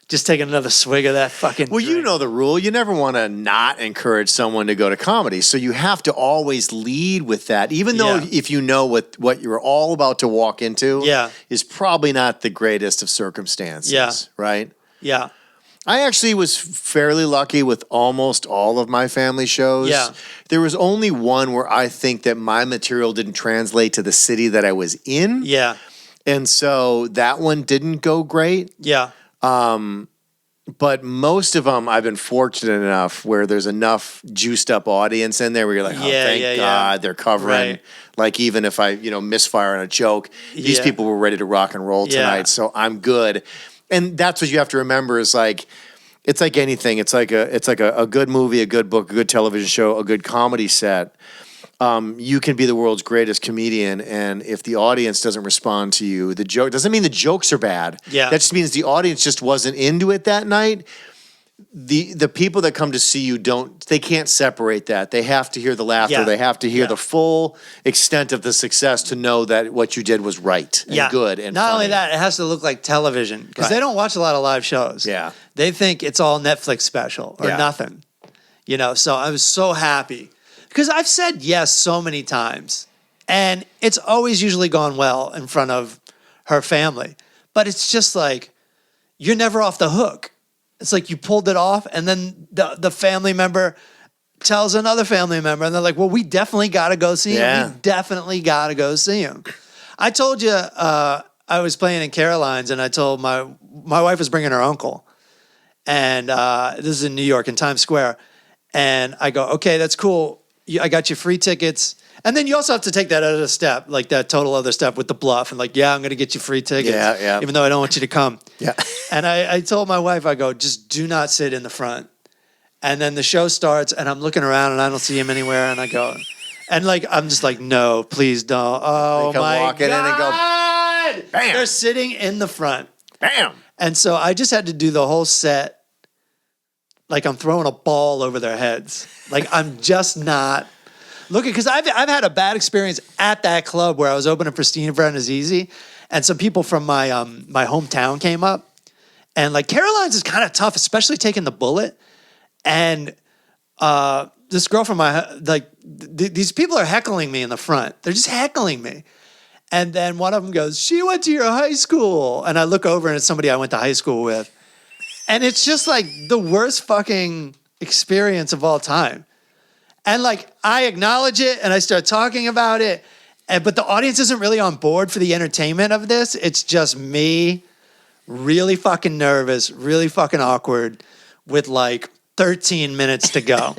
Just taking another swig of that fucking Well, drink. you know the rule. You never want to not encourage someone to go to comedy. So you have to always lead with that, even though if you know what you're all about to walk into is probably not the greatest of circumstances, right? Yeah. I actually was fairly lucky with almost all of my family shows. Yeah. There was only one where I think that my material didn't translate to the city that I was in. Yeah. And so that one didn't go great. Yeah. But most of them, I've been fortunate enough where there's enough juiced up audience in there where you're like, oh, thank God they're covering. Right. Like even if I, misfire on a joke, these people were ready to rock and roll tonight. So I'm good. And that's what you have to remember is like, it's like anything. It's like a good movie, a good book, a good television show, a good comedy set. You can be the world's greatest comedian, and if the audience doesn't respond to you, the joke doesn't mean the jokes are bad. Yeah. That just means the audience just wasn't into it that night. The people that come to see you they can't separate that. They have to hear the laughter. Yeah. They have to hear the full extent of the success to know that what you did was right and good and not funny. only that, it has to look like television because they don't watch a lot of live shows. Yeah. They think it's all Netflix special or nothing. So I was so happy because I've said yes so many times and it's always usually gone well in front of her family. But it's just like, you're never off the hook. It's like you pulled it off, and then the family member tells another family member, and they're like, well, we definitely got to go see him. We definitely got to go see him. I told you I was playing in Caroline's, and I told my wife was bringing her uncle, and this is in New York in Times Square, and I go, okay, that's cool. I got you free tickets. And then you also have to take that other step, like that total other step with the bluff. And like, yeah, I'm going to get you free tickets. Yeah. Even though I don't want you to come. Yeah. And I told my wife, I go, just do not sit in the front. And then the show starts and I'm looking around and I don't see him anywhere. And I go, and like, I'm just like, no, please don't. Oh my walking God. in and go, bam. They're sitting in the front. Bam. And so I just had to do the whole set. Like I'm throwing a ball over their heads. Like I'm just not. Looking, because I've had a bad experience at that club where I was opening for Steve Azizi, and some people from my my hometown came up, and like Caroline's is kind of tough, especially taking the bullet. And this girl from these people are heckling me in the front. They're just heckling me, and then one of them goes, "She went to your high school," and I look over and it's somebody I went to high school with, and it's just like the worst fucking experience of all time. And like, I acknowledge it and I start talking about it, but the audience isn't really on board for the entertainment of this. It's just me really fucking nervous, really fucking awkward with like 13 minutes to go,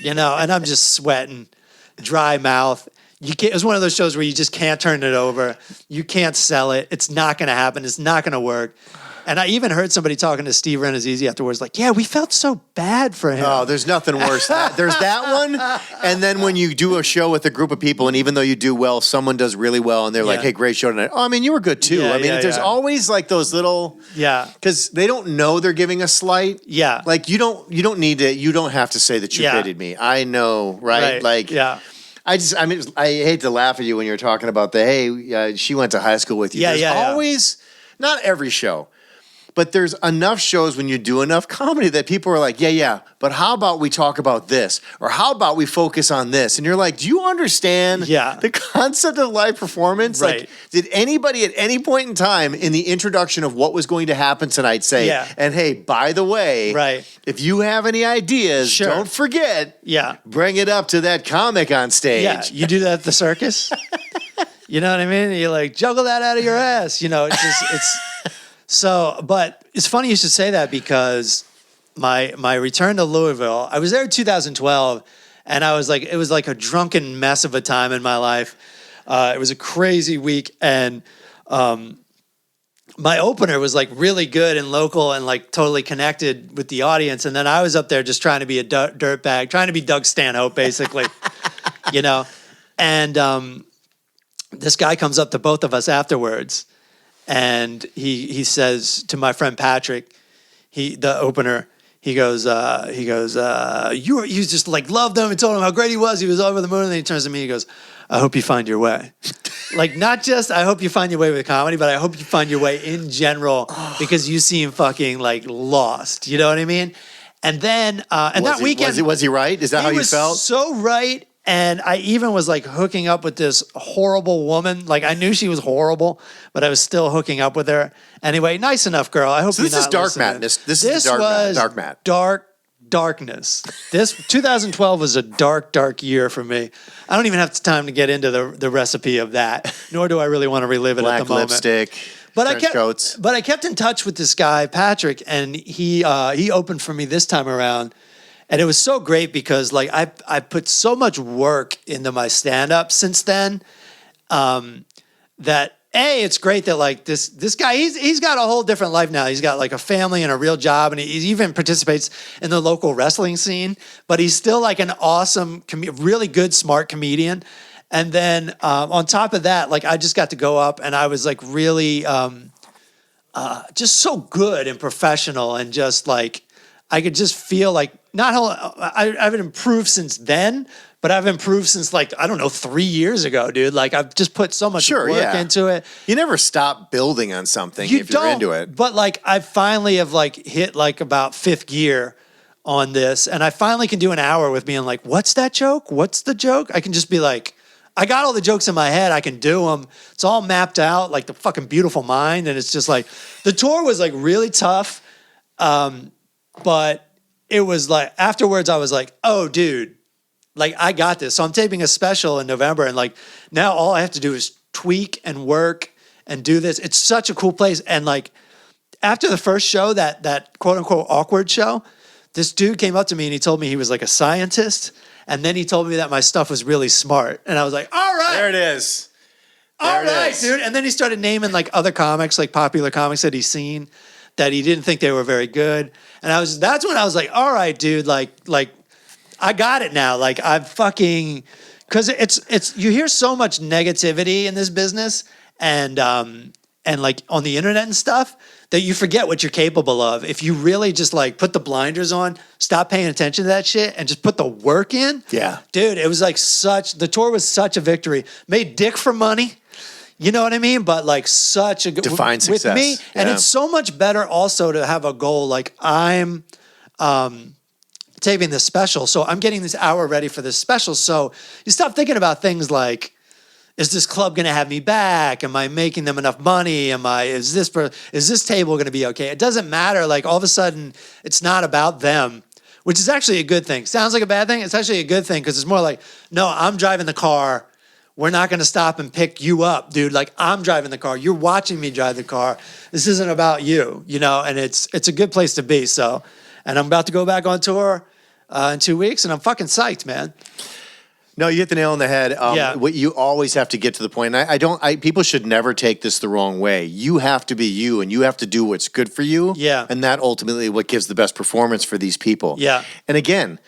and I'm just sweating, dry mouth. You can't, it was one of those shows where you just can't turn it over. You can't sell it. It's not going to happen. It's not going to work. And I even heard somebody talking to Steve Renazizi afterwards, like, yeah, we felt so bad for him. Oh, there's nothing worse. There's that one. And then when you do a show with a group of people, and even though you do well, someone does really well, and they're like, hey, great show tonight. Oh, I mean, you were good too. Yeah, I mean, there's always like those little, because they don't know they're giving a slight. Yeah. Like you don't need to, you don't have to say that you pitied me. I know, right? Like, I hate to laugh at you when you're talking about she went to high school with you. There's always, not every show, but there's enough shows when you do enough comedy that people are like, but how about we talk about this? Or how about we focus on this? And you're like, do you understand the concept of live performance? Right. Like, did anybody at any point in time in the introduction of what was going to happen tonight say, and hey, by the way, if you have any ideas, don't forget, bring it up to that comic on stage. Yeah, you do that at the circus? You know what I mean? You're like, juggle that out of your ass. You know, it's so, but it's funny you should say that because my return to Louisville, I was there in 2012, and I was like, it was like a drunken mess of a time in my life. It was a crazy week, and my opener was like really good and local and like totally connected with the audience, and then I was up there just trying to be a dirtbag, trying to be Doug Stanhope, basically, you know, and this guy comes up to both of us afterwards. And he says to my friend Patrick, the opener, he goes, you just like loved him and told him how great he was over the moon. And then he turns to me, he goes, I hope you find your way. Like, not just I hope you find your way with comedy, but I hope you find your way in general because you seem fucking like lost. You know what I mean? And then, that weekend, was he right? Is that how you felt? So right. And I even was like hooking up with this horrible woman. Like I knew she was horrible, but I was still hooking up with her. Anyway, nice enough, girl. I hope so. This is dark madness. This is dark mat. Darkness. This 2012 was a dark year for me. I don't even have time to get into the recipe of that, nor do I really want to relive it at the moment. Black lipstick. But I kept in touch with this guy, Patrick, and he opened for me this time around. And it was so great because like I put so much work into my stand-up since then that it's great that like this guy, he's got a whole different life now. He's got like a family and a real job, and he even participates in the local wrestling scene, but he's still like an awesome, really good, smart comedian. And then on top of that, like I just got to go up and I was like really just so good and professional, and just like I could just feel like I've improved since then, but I've improved since like, I don't know, 3 years ago, dude. Like I've just put so much work into it. You never stop building on something if you're into it. But like I finally have like hit like about fifth gear on this, and I finally can do an hour with being like, what's that joke? What's the joke? I can just be like, I got all the jokes in my head. I can do them. It's all mapped out like the fucking Beautiful Mind. And it's just like, the tour was like really tough. But it was like, afterwards I was like, oh dude, like I got this. So I'm taping a special in November, and like now all I have to do is tweak and work and do this. It's such a cool place. And like after the first show, that quote unquote awkward show, this dude came up to me and he told me he was like a scientist. And then he told me that my stuff was really smart. And I was like, all right. There it is. All right, dude. And then he started naming like other comics, like popular comics that he's seen, that he didn't think they were very good. And that's when I was like, all right, dude, like I got it now. Like I'm fucking, cause it's, you hear so much negativity in this business and like on the internet and stuff that you forget what you're capable of. If you really just like put the blinders on, stop paying attention to that shit and just put the work in. Yeah. Dude, it was like the tour was such a victory. Made dick for money. You know what I mean? But like such a good define success with me. And it's so much better also to have a goal. Like I'm taping this special. So I'm getting this hour ready for this special. So you stop thinking about things like, is this club going to have me back? Am I making them enough money? Is this table going to be okay? It doesn't matter. Like all of a sudden it's not about them, which is actually a good thing. Sounds like a bad thing. It's actually a good thing because it's more like, no, I'm driving the car. We're not going to stop and pick you up, dude. Like I'm driving the car. You're watching me drive the car. This isn't about you, you know, and it's a good place to be. So, and I'm about to go back on tour in 2 weeks and I'm fucking psyched, man. No, you hit the nail on the head. What you always have to get to the point. And people should never take this the wrong way. You have to be you, and you have to do what's good for you. Yeah. And that ultimately what gives the best performance for these people. Yeah. And again,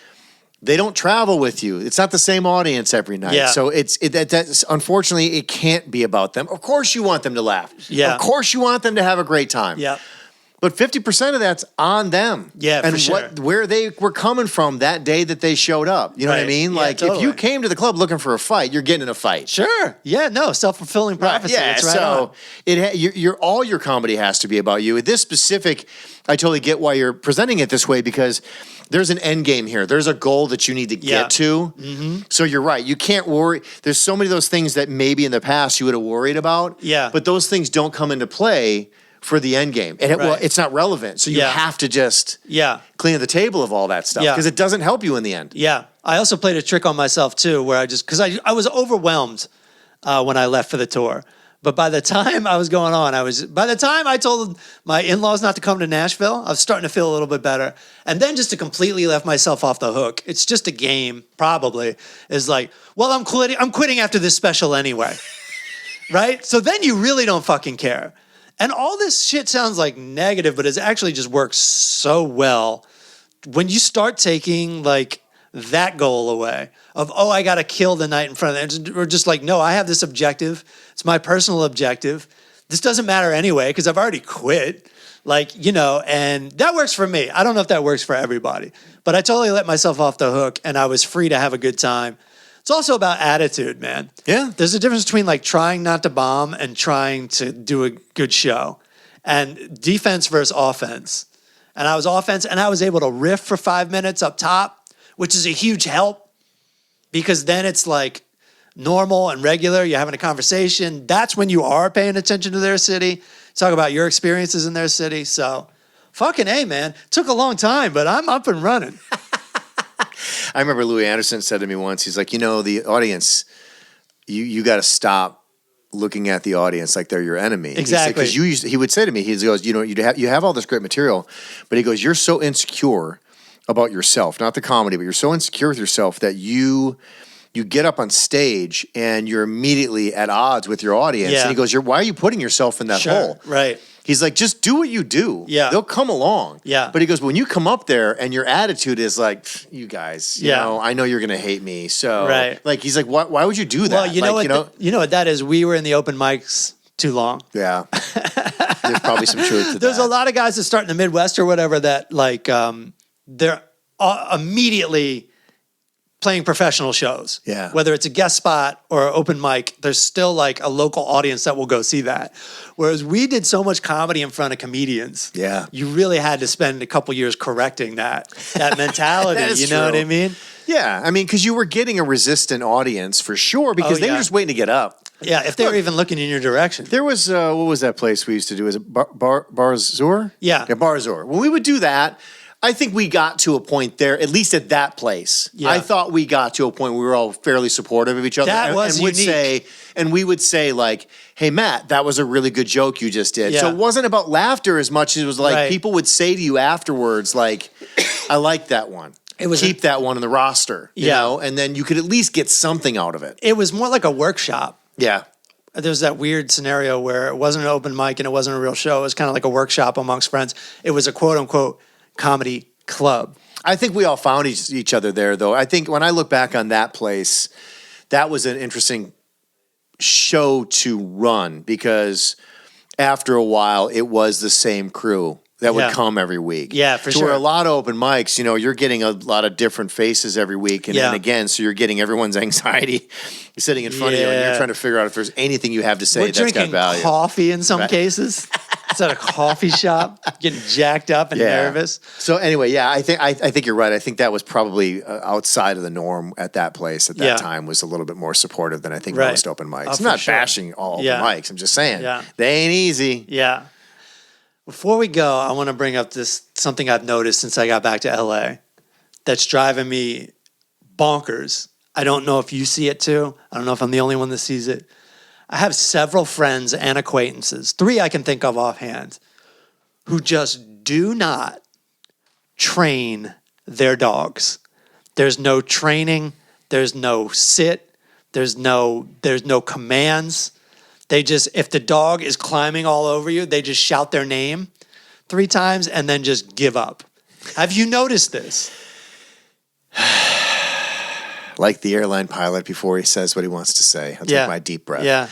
they don't travel with you. It's not the same audience every night. Yeah. So that's unfortunately it can't be about them. Of course you want them to laugh. Yeah. Of course you want them to have a great time. Yeah. But 50% of that's on them. Yeah, and for sure. where they were coming from that day that they showed up. You know what I mean? Yeah, Like totally. if you came to the club looking for a fight, you're getting in a fight. Sure. Yeah. No. Self-fulfilling prophecy. Yeah. It's right So on. all your comedy has to be about you. This specific, I totally get why you're presenting it this way because there's an end game here. There's a goal that you need to get to. Mm-hmm. So you're right. You can't worry. There's so many of those things that maybe in the past you would have worried about. Yeah. But those things don't come into play for the end game. And Right. it's not relevant. So you have to just clean the table of all that stuff because it doesn't help you in the end. Yeah. I also played a trick on myself too, where because I was overwhelmed when I left for the tour. But by the time I was going on, by the time I told my in-laws not to come to Nashville, I was starting to feel a little bit better. And then just to completely left myself off the hook, it's just a game, probably, is like, well, I'm quitting after this special anyway. Right? So then you really don't fucking care. And all this shit sounds like negative, but it actually just works so well when you start taking like that goal away of, oh, I got to kill the night in front of them. Or just like, no, I have this objective. It's my personal objective. This doesn't matter anyway because I've already quit. Like, and that works for me. I don't know if that works for everybody, but I totally let myself off the hook and I was free to have a good time. It's also about attitude, man. Yeah. There's a difference between like trying not to bomb and trying to do a good show. And defense versus offense. And I was offense and I was able to riff for 5 minutes up top, which is a huge help because then it's like normal and regular. You're having a conversation. That's when you are paying attention to their city. Talk about your experiences in their city. So fucking A, man. Took a long time, but I'm up and running. I remember Louis Anderson said to me once, he's like, the audience, you got to stop looking at the audience like they're your enemy. Exactly. Because he would say to me, he goes, you have all this great material, but he goes, you're so insecure about yourself, not the comedy, but you're so insecure with yourself that you get up on stage and you're immediately at odds with your audience. Yeah. And he goes, why are you putting yourself in that hole? Right. He's like, just do what you do. Yeah. They'll come along. Yeah. But he goes, when you come up there and your attitude is like, you guys, I know you're going to hate me. So, like, he's like, why would you do that? Well, you know what that is? We were in the open mics too long. Yeah. There's probably some truth to that. There's a lot of guys that start in the Midwest or whatever that, like, they're immediately playing professional shows. Yeah. Whether it's a guest spot or an open mic, there's still like a local audience that will go see that. Whereas we did so much comedy in front of comedians. Yeah. You really had to spend a couple years correcting that mentality. That is you know true. what I mean? Yeah. I mean, because you were getting a resistant audience for sure because they were just waiting to get up. Yeah. If they were even looking in your direction. There was, what was that place we used to do? Was it Bar Azur? Yeah. Yeah, Bar Azur. When we would do that, I think we got to a point there, at least at that place. Yeah. I thought we got to a point where we were all fairly supportive of each other. That was unique. We would say like, hey, Matt, that was a really good joke you just did. Yeah. So it wasn't about laughter as much as it was like Right. people would say to you afterwards, like, I like that one. Keep that one in the roster, you know? And then you could at least get something out of it. It was more like a workshop. Yeah. There's that weird scenario where it wasn't an open mic and it wasn't a real show. It was kind of like a workshop amongst friends. It was a quote unquote comedy club. I think we all found each other there, though. I think when I look back on that place, that was an interesting show to run because after a while, it was the same crew that would come every week. Yeah, for sure. Where a lot of open mics, you're getting a lot of different faces every week. And then again, so you're getting everyone's anxiety sitting in front of you and you're trying to figure out if there's anything you have to say that's got value. Coffee in some cases. It's at a coffee shop, getting jacked up and nervous. So anyway, I think you're right. I think that was probably outside of the norm at that place at that time. Was a little bit more supportive than I think most open mics. I'm not bashing all open mics. I'm just saying they ain't easy. Yeah. Before we go, I want to bring up something I've noticed since I got back to LA that's driving me bonkers. I don't know if you see it too. I don't know if I'm the only one that sees it. I have several friends and acquaintances, 3 I can think of offhand, who just do not train their dogs. There's no training. There's no sit. There's no commands. They just, if the dog is climbing all over you, they just shout their name 3 times and then just give up. Have you noticed this? Like the airline pilot before he says what he wants to say. I'll take my deep breath. Yeah.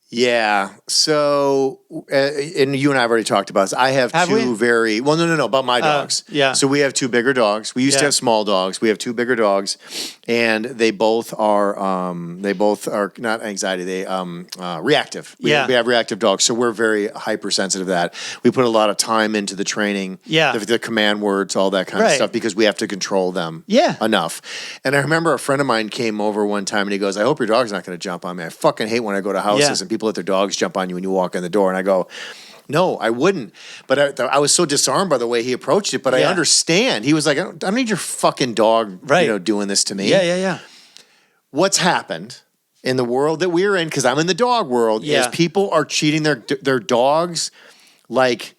Yeah. So, and you and I have already talked about this. I have two very, well, no, about my dogs. Yeah. So we have 2 bigger dogs. We used to have small dogs. We have 2 bigger dogs, and they both are not anxiety. They reactive. We have reactive dogs. So we're very hypersensitive to that. We put a lot of time into the training. Yeah. The command words, all that kind of stuff, because we have to control them. Enough. And I remember a friend of mine came over one time and he goes, I hope your dog's not going to jump on me. I fucking hate when I go to houses and people let their dogs jump on you when you walk in the door. And I go, no, I wouldn't. But I was so disarmed by the way he approached it. But I understand. He was like, I don't need your fucking dog doing this to me. Yeah. What's happened in the world that we're in, because I'm in the dog world, is people are treating their dogs like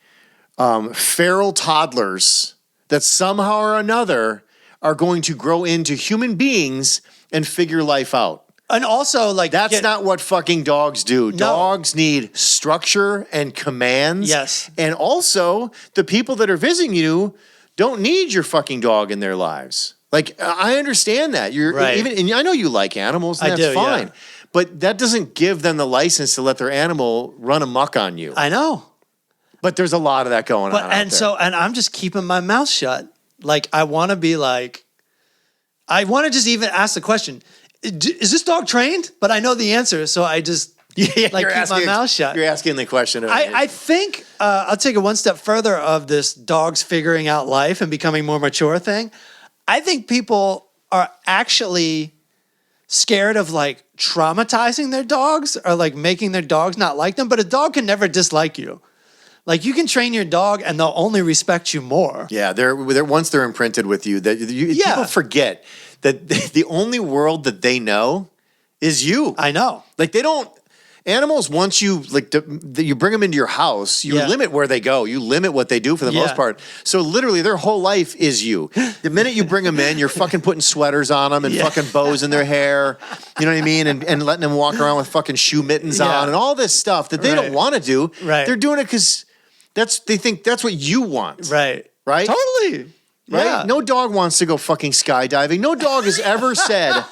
feral toddlers that somehow or another are going to grow into human beings and figure life out. And also, like, that's not what fucking dogs do. No. Dogs need structure and commands. Yes. And also, the people that are visiting you don't need your fucking dog in their lives. Like, I understand that. And I know you like animals, and that's fine. Yeah. But that doesn't give them the license to let their animal run amok on you. I know. But there's a lot of that going on. And I'm just keeping my mouth shut. Like, I want to just even ask the question, is this dog trained? But I know the answer, so I just keep my mouth shut. You're asking the question. I think I'll take it one step further of this dogs figuring out life and becoming more mature thing. I think people are actually scared of like traumatizing their dogs or like making their dogs not like them. But a dog can never dislike you. Like, you can train your dog and they'll only respect you more. Yeah, they're once they're imprinted with you, people forget that the only world that they know is you. I know. Like, they don't. Animals, once you you bring them into your house, you limit where they go. You limit what they do for the most part. So literally, their whole life is you. The minute you bring them in, you're fucking putting sweaters on them and fucking bows in their hair. You know what I mean? And letting them walk around with fucking shoe mittens on and all this stuff that they don't want to do. Right. They're doing it because they think that's what you want. Right. Right? Totally. Right? Yeah. No dog wants to go fucking skydiving. No dog has ever said,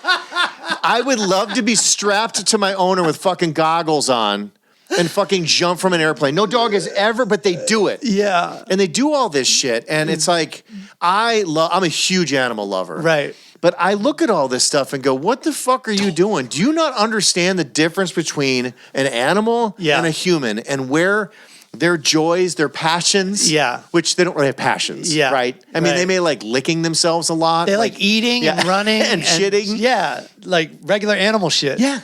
I would love to be strapped to my owner with fucking goggles on and fucking jump from an airplane. No dog has ever, but they do it. Yeah. And they do all this shit. And it's like, I'm a huge animal lover. Right. But I look at all this stuff and go, what the fuck are you doing? Do you not understand the difference between an animal and a human and where their joys, their passions, which they don't really have passions, right? I mean, they may like licking themselves a lot. They like eating and running and shitting. Yeah, like regular animal shit. Yeah.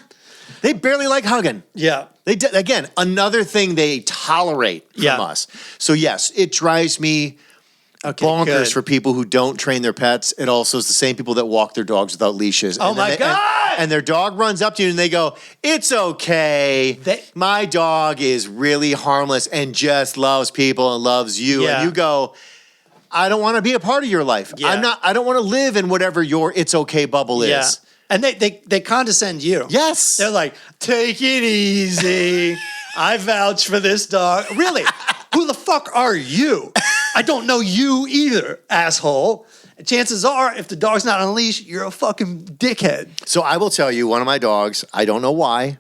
They barely like hugging. Yeah. Again, another thing they tolerate from us. So yes, it drives me bonkers for people who don't train their pets. It also is the same people that walk their dogs without leashes. Oh my God! And their dog runs up to you and they go, it's okay. My dog is really harmless and just loves people and loves you. Yeah. And you go, I don't want to be a part of your life. Yeah. I don't want to live in whatever your it's okay bubble is. And they condescend you. Yes. They're like, take it easy. I vouch for this dog. Really? Who the fuck are you? I don't know you either, asshole. And chances are, if the dog's not on a leash, you're a fucking dickhead. So I will tell you, one of my dogs, I don't know why,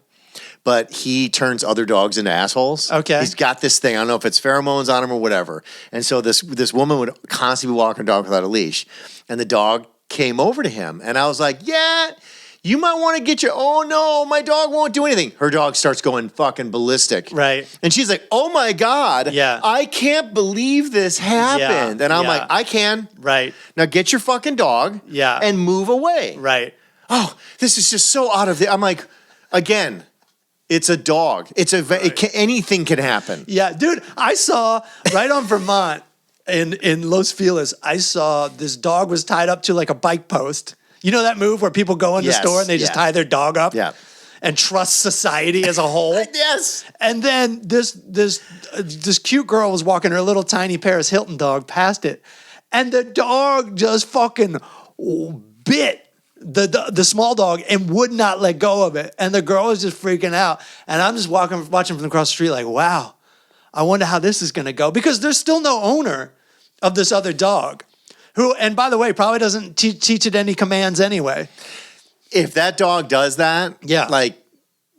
but he turns other dogs into assholes. Okay. He's got this thing. I don't know if it's pheromones on him or whatever. And so this woman would constantly be walking her dog without a leash. And the dog came over to him. And I was like, yeah, you might want to get your, oh no, my dog won't do anything. Her dog starts going fucking ballistic. Right. And she's like, oh my God, I can't believe this happened. And I'm like, I can. Right. Now get your fucking dog and move away. Right. Oh, this is just so out of the, I'm like, again, it's a dog. Anything can happen. Yeah, dude, I saw right on Vermont in Los Feliz, I saw this dog was tied up to like a bike post. You know that move where people go in the store and they just tie their dog up and trust society as a whole? Yes. And then this cute girl was walking her little tiny Paris Hilton dog past it. And the dog just fucking bit the small dog and would not let go of it. And the girl was just freaking out. And I'm just watching from across the street like, wow, I wonder how this is going to go. Because there's still no owner of this other dog who, and by the way, probably doesn't teach it any commands anyway. If that dog does that, yeah, like,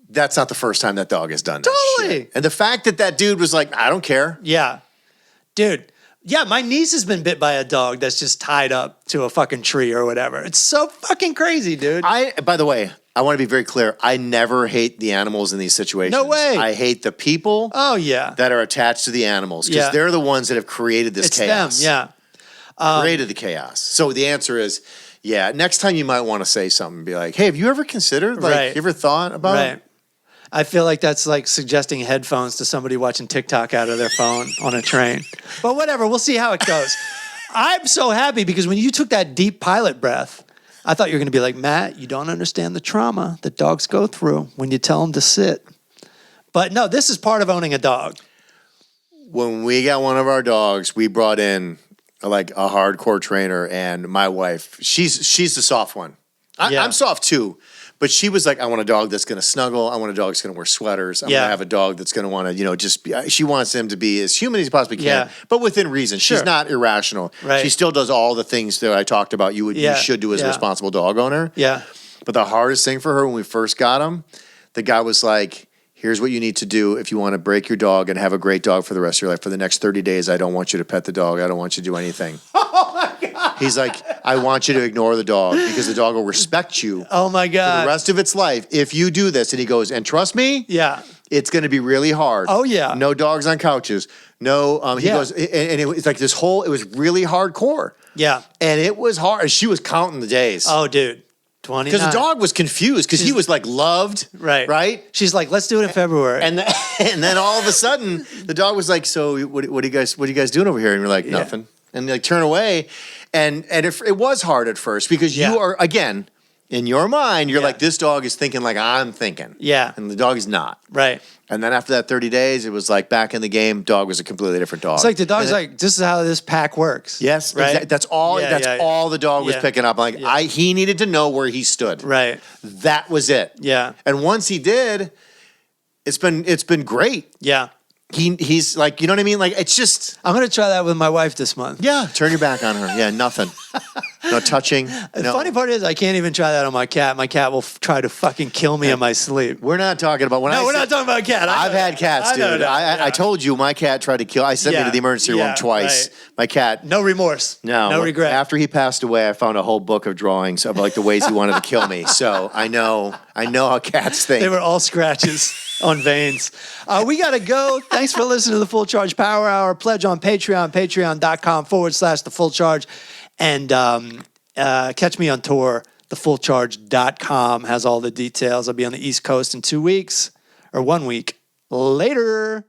that's not the first time that dog has done that totally shit. And the fact that dude was like, I don't care. Yeah. Dude. Yeah, my niece has been bit by a dog that's just tied up to a fucking tree or whatever. It's so fucking crazy, dude. By the way, I want to be very clear. I never hate the animals in these situations. No way. I hate the people that are attached to the animals because they're the ones that have created this chaos. Them, yeah. Created the chaos. So the answer is, yeah, next time you might want to say something and be like, hey, have you ever considered, you ever thought about I feel like that's like suggesting headphones to somebody watching TikTok out of their phone on a train. But whatever, we'll see how it goes. I'm so happy because when you took that deep pilot breath, I thought you were going to be like, Matt, you don't understand the trauma that dogs go through when you tell them to sit. But no, this is part of owning a dog. When we got one of our dogs, we brought in like a hardcore trainer, and my wife, she's the soft one. I'm soft too. But she was like, I want a dog that's going to snuggle. I want a dog that's going to wear sweaters. I'm going to have a dog that's going to want to, just be, she wants him to be as human as he possibly can, but within reason. Sure. She's not irrational. Right. She still does all the things that I talked about you should do as a responsible dog owner. Yeah. But the hardest thing for her when we first got him, the guy was like, here's what you need to do if you want to break your dog and have a great dog for the rest of your life. For the next 30 days, I don't want you to pet the dog. I don't want you to do anything. Oh, my God. He's like, I want you to ignore the dog because the dog will respect you. Oh, my God. For the rest of its life if you do this. And he goes, and trust me, it's going to be really hard. Oh, yeah. No dogs on couches. No, he goes, and it's like this whole, it was really hardcore. Yeah. And it was hard. She was counting the days. Oh, dude. 29. Because the dog was confused because he was like loved, right? She's like, let's do it in February, and then all of a sudden the dog was like, so what are you guys doing over here? And you're like, nothing, and like turn away, and it was hard at first because you are again in your mind you're like, this dog is thinking like I'm thinking, and the dog is not, right? And then after that 30 days, it was like back in the game, dog was a completely different dog. It's like the dog's like, this is how this pack works. Yes, right. Exactly. That's all. All the dog was picking up. Like he needed to know where he stood. Right. That was it. Yeah. And once he did, it's been great. Yeah. He's like, you know what I mean? Like, it's just. I'm going to try that with my wife this month. Yeah. Turn your back on her. Yeah. Nothing. No touching. The funny part is I can't even try that on my cat. My cat will try to fucking kill me in my sleep. We're not talking about we're not talking about a cat. I've had cats, dude. I told you my cat tried to kill. I sent me to the emergency room twice. Right. My cat. No remorse. No regret. After he passed away, I found a whole book of drawings of like the ways he wanted to kill me. So I know how cats think. They were all scratches on veins. We got to go. Thanks for listening to the Full Charge Power Hour. Pledge on Patreon, patreon.com/The Full Charge. And catch me on tour. TheFullCharge.com has all the details. I'll be on the East Coast in 2 weeks or 1 week. Later.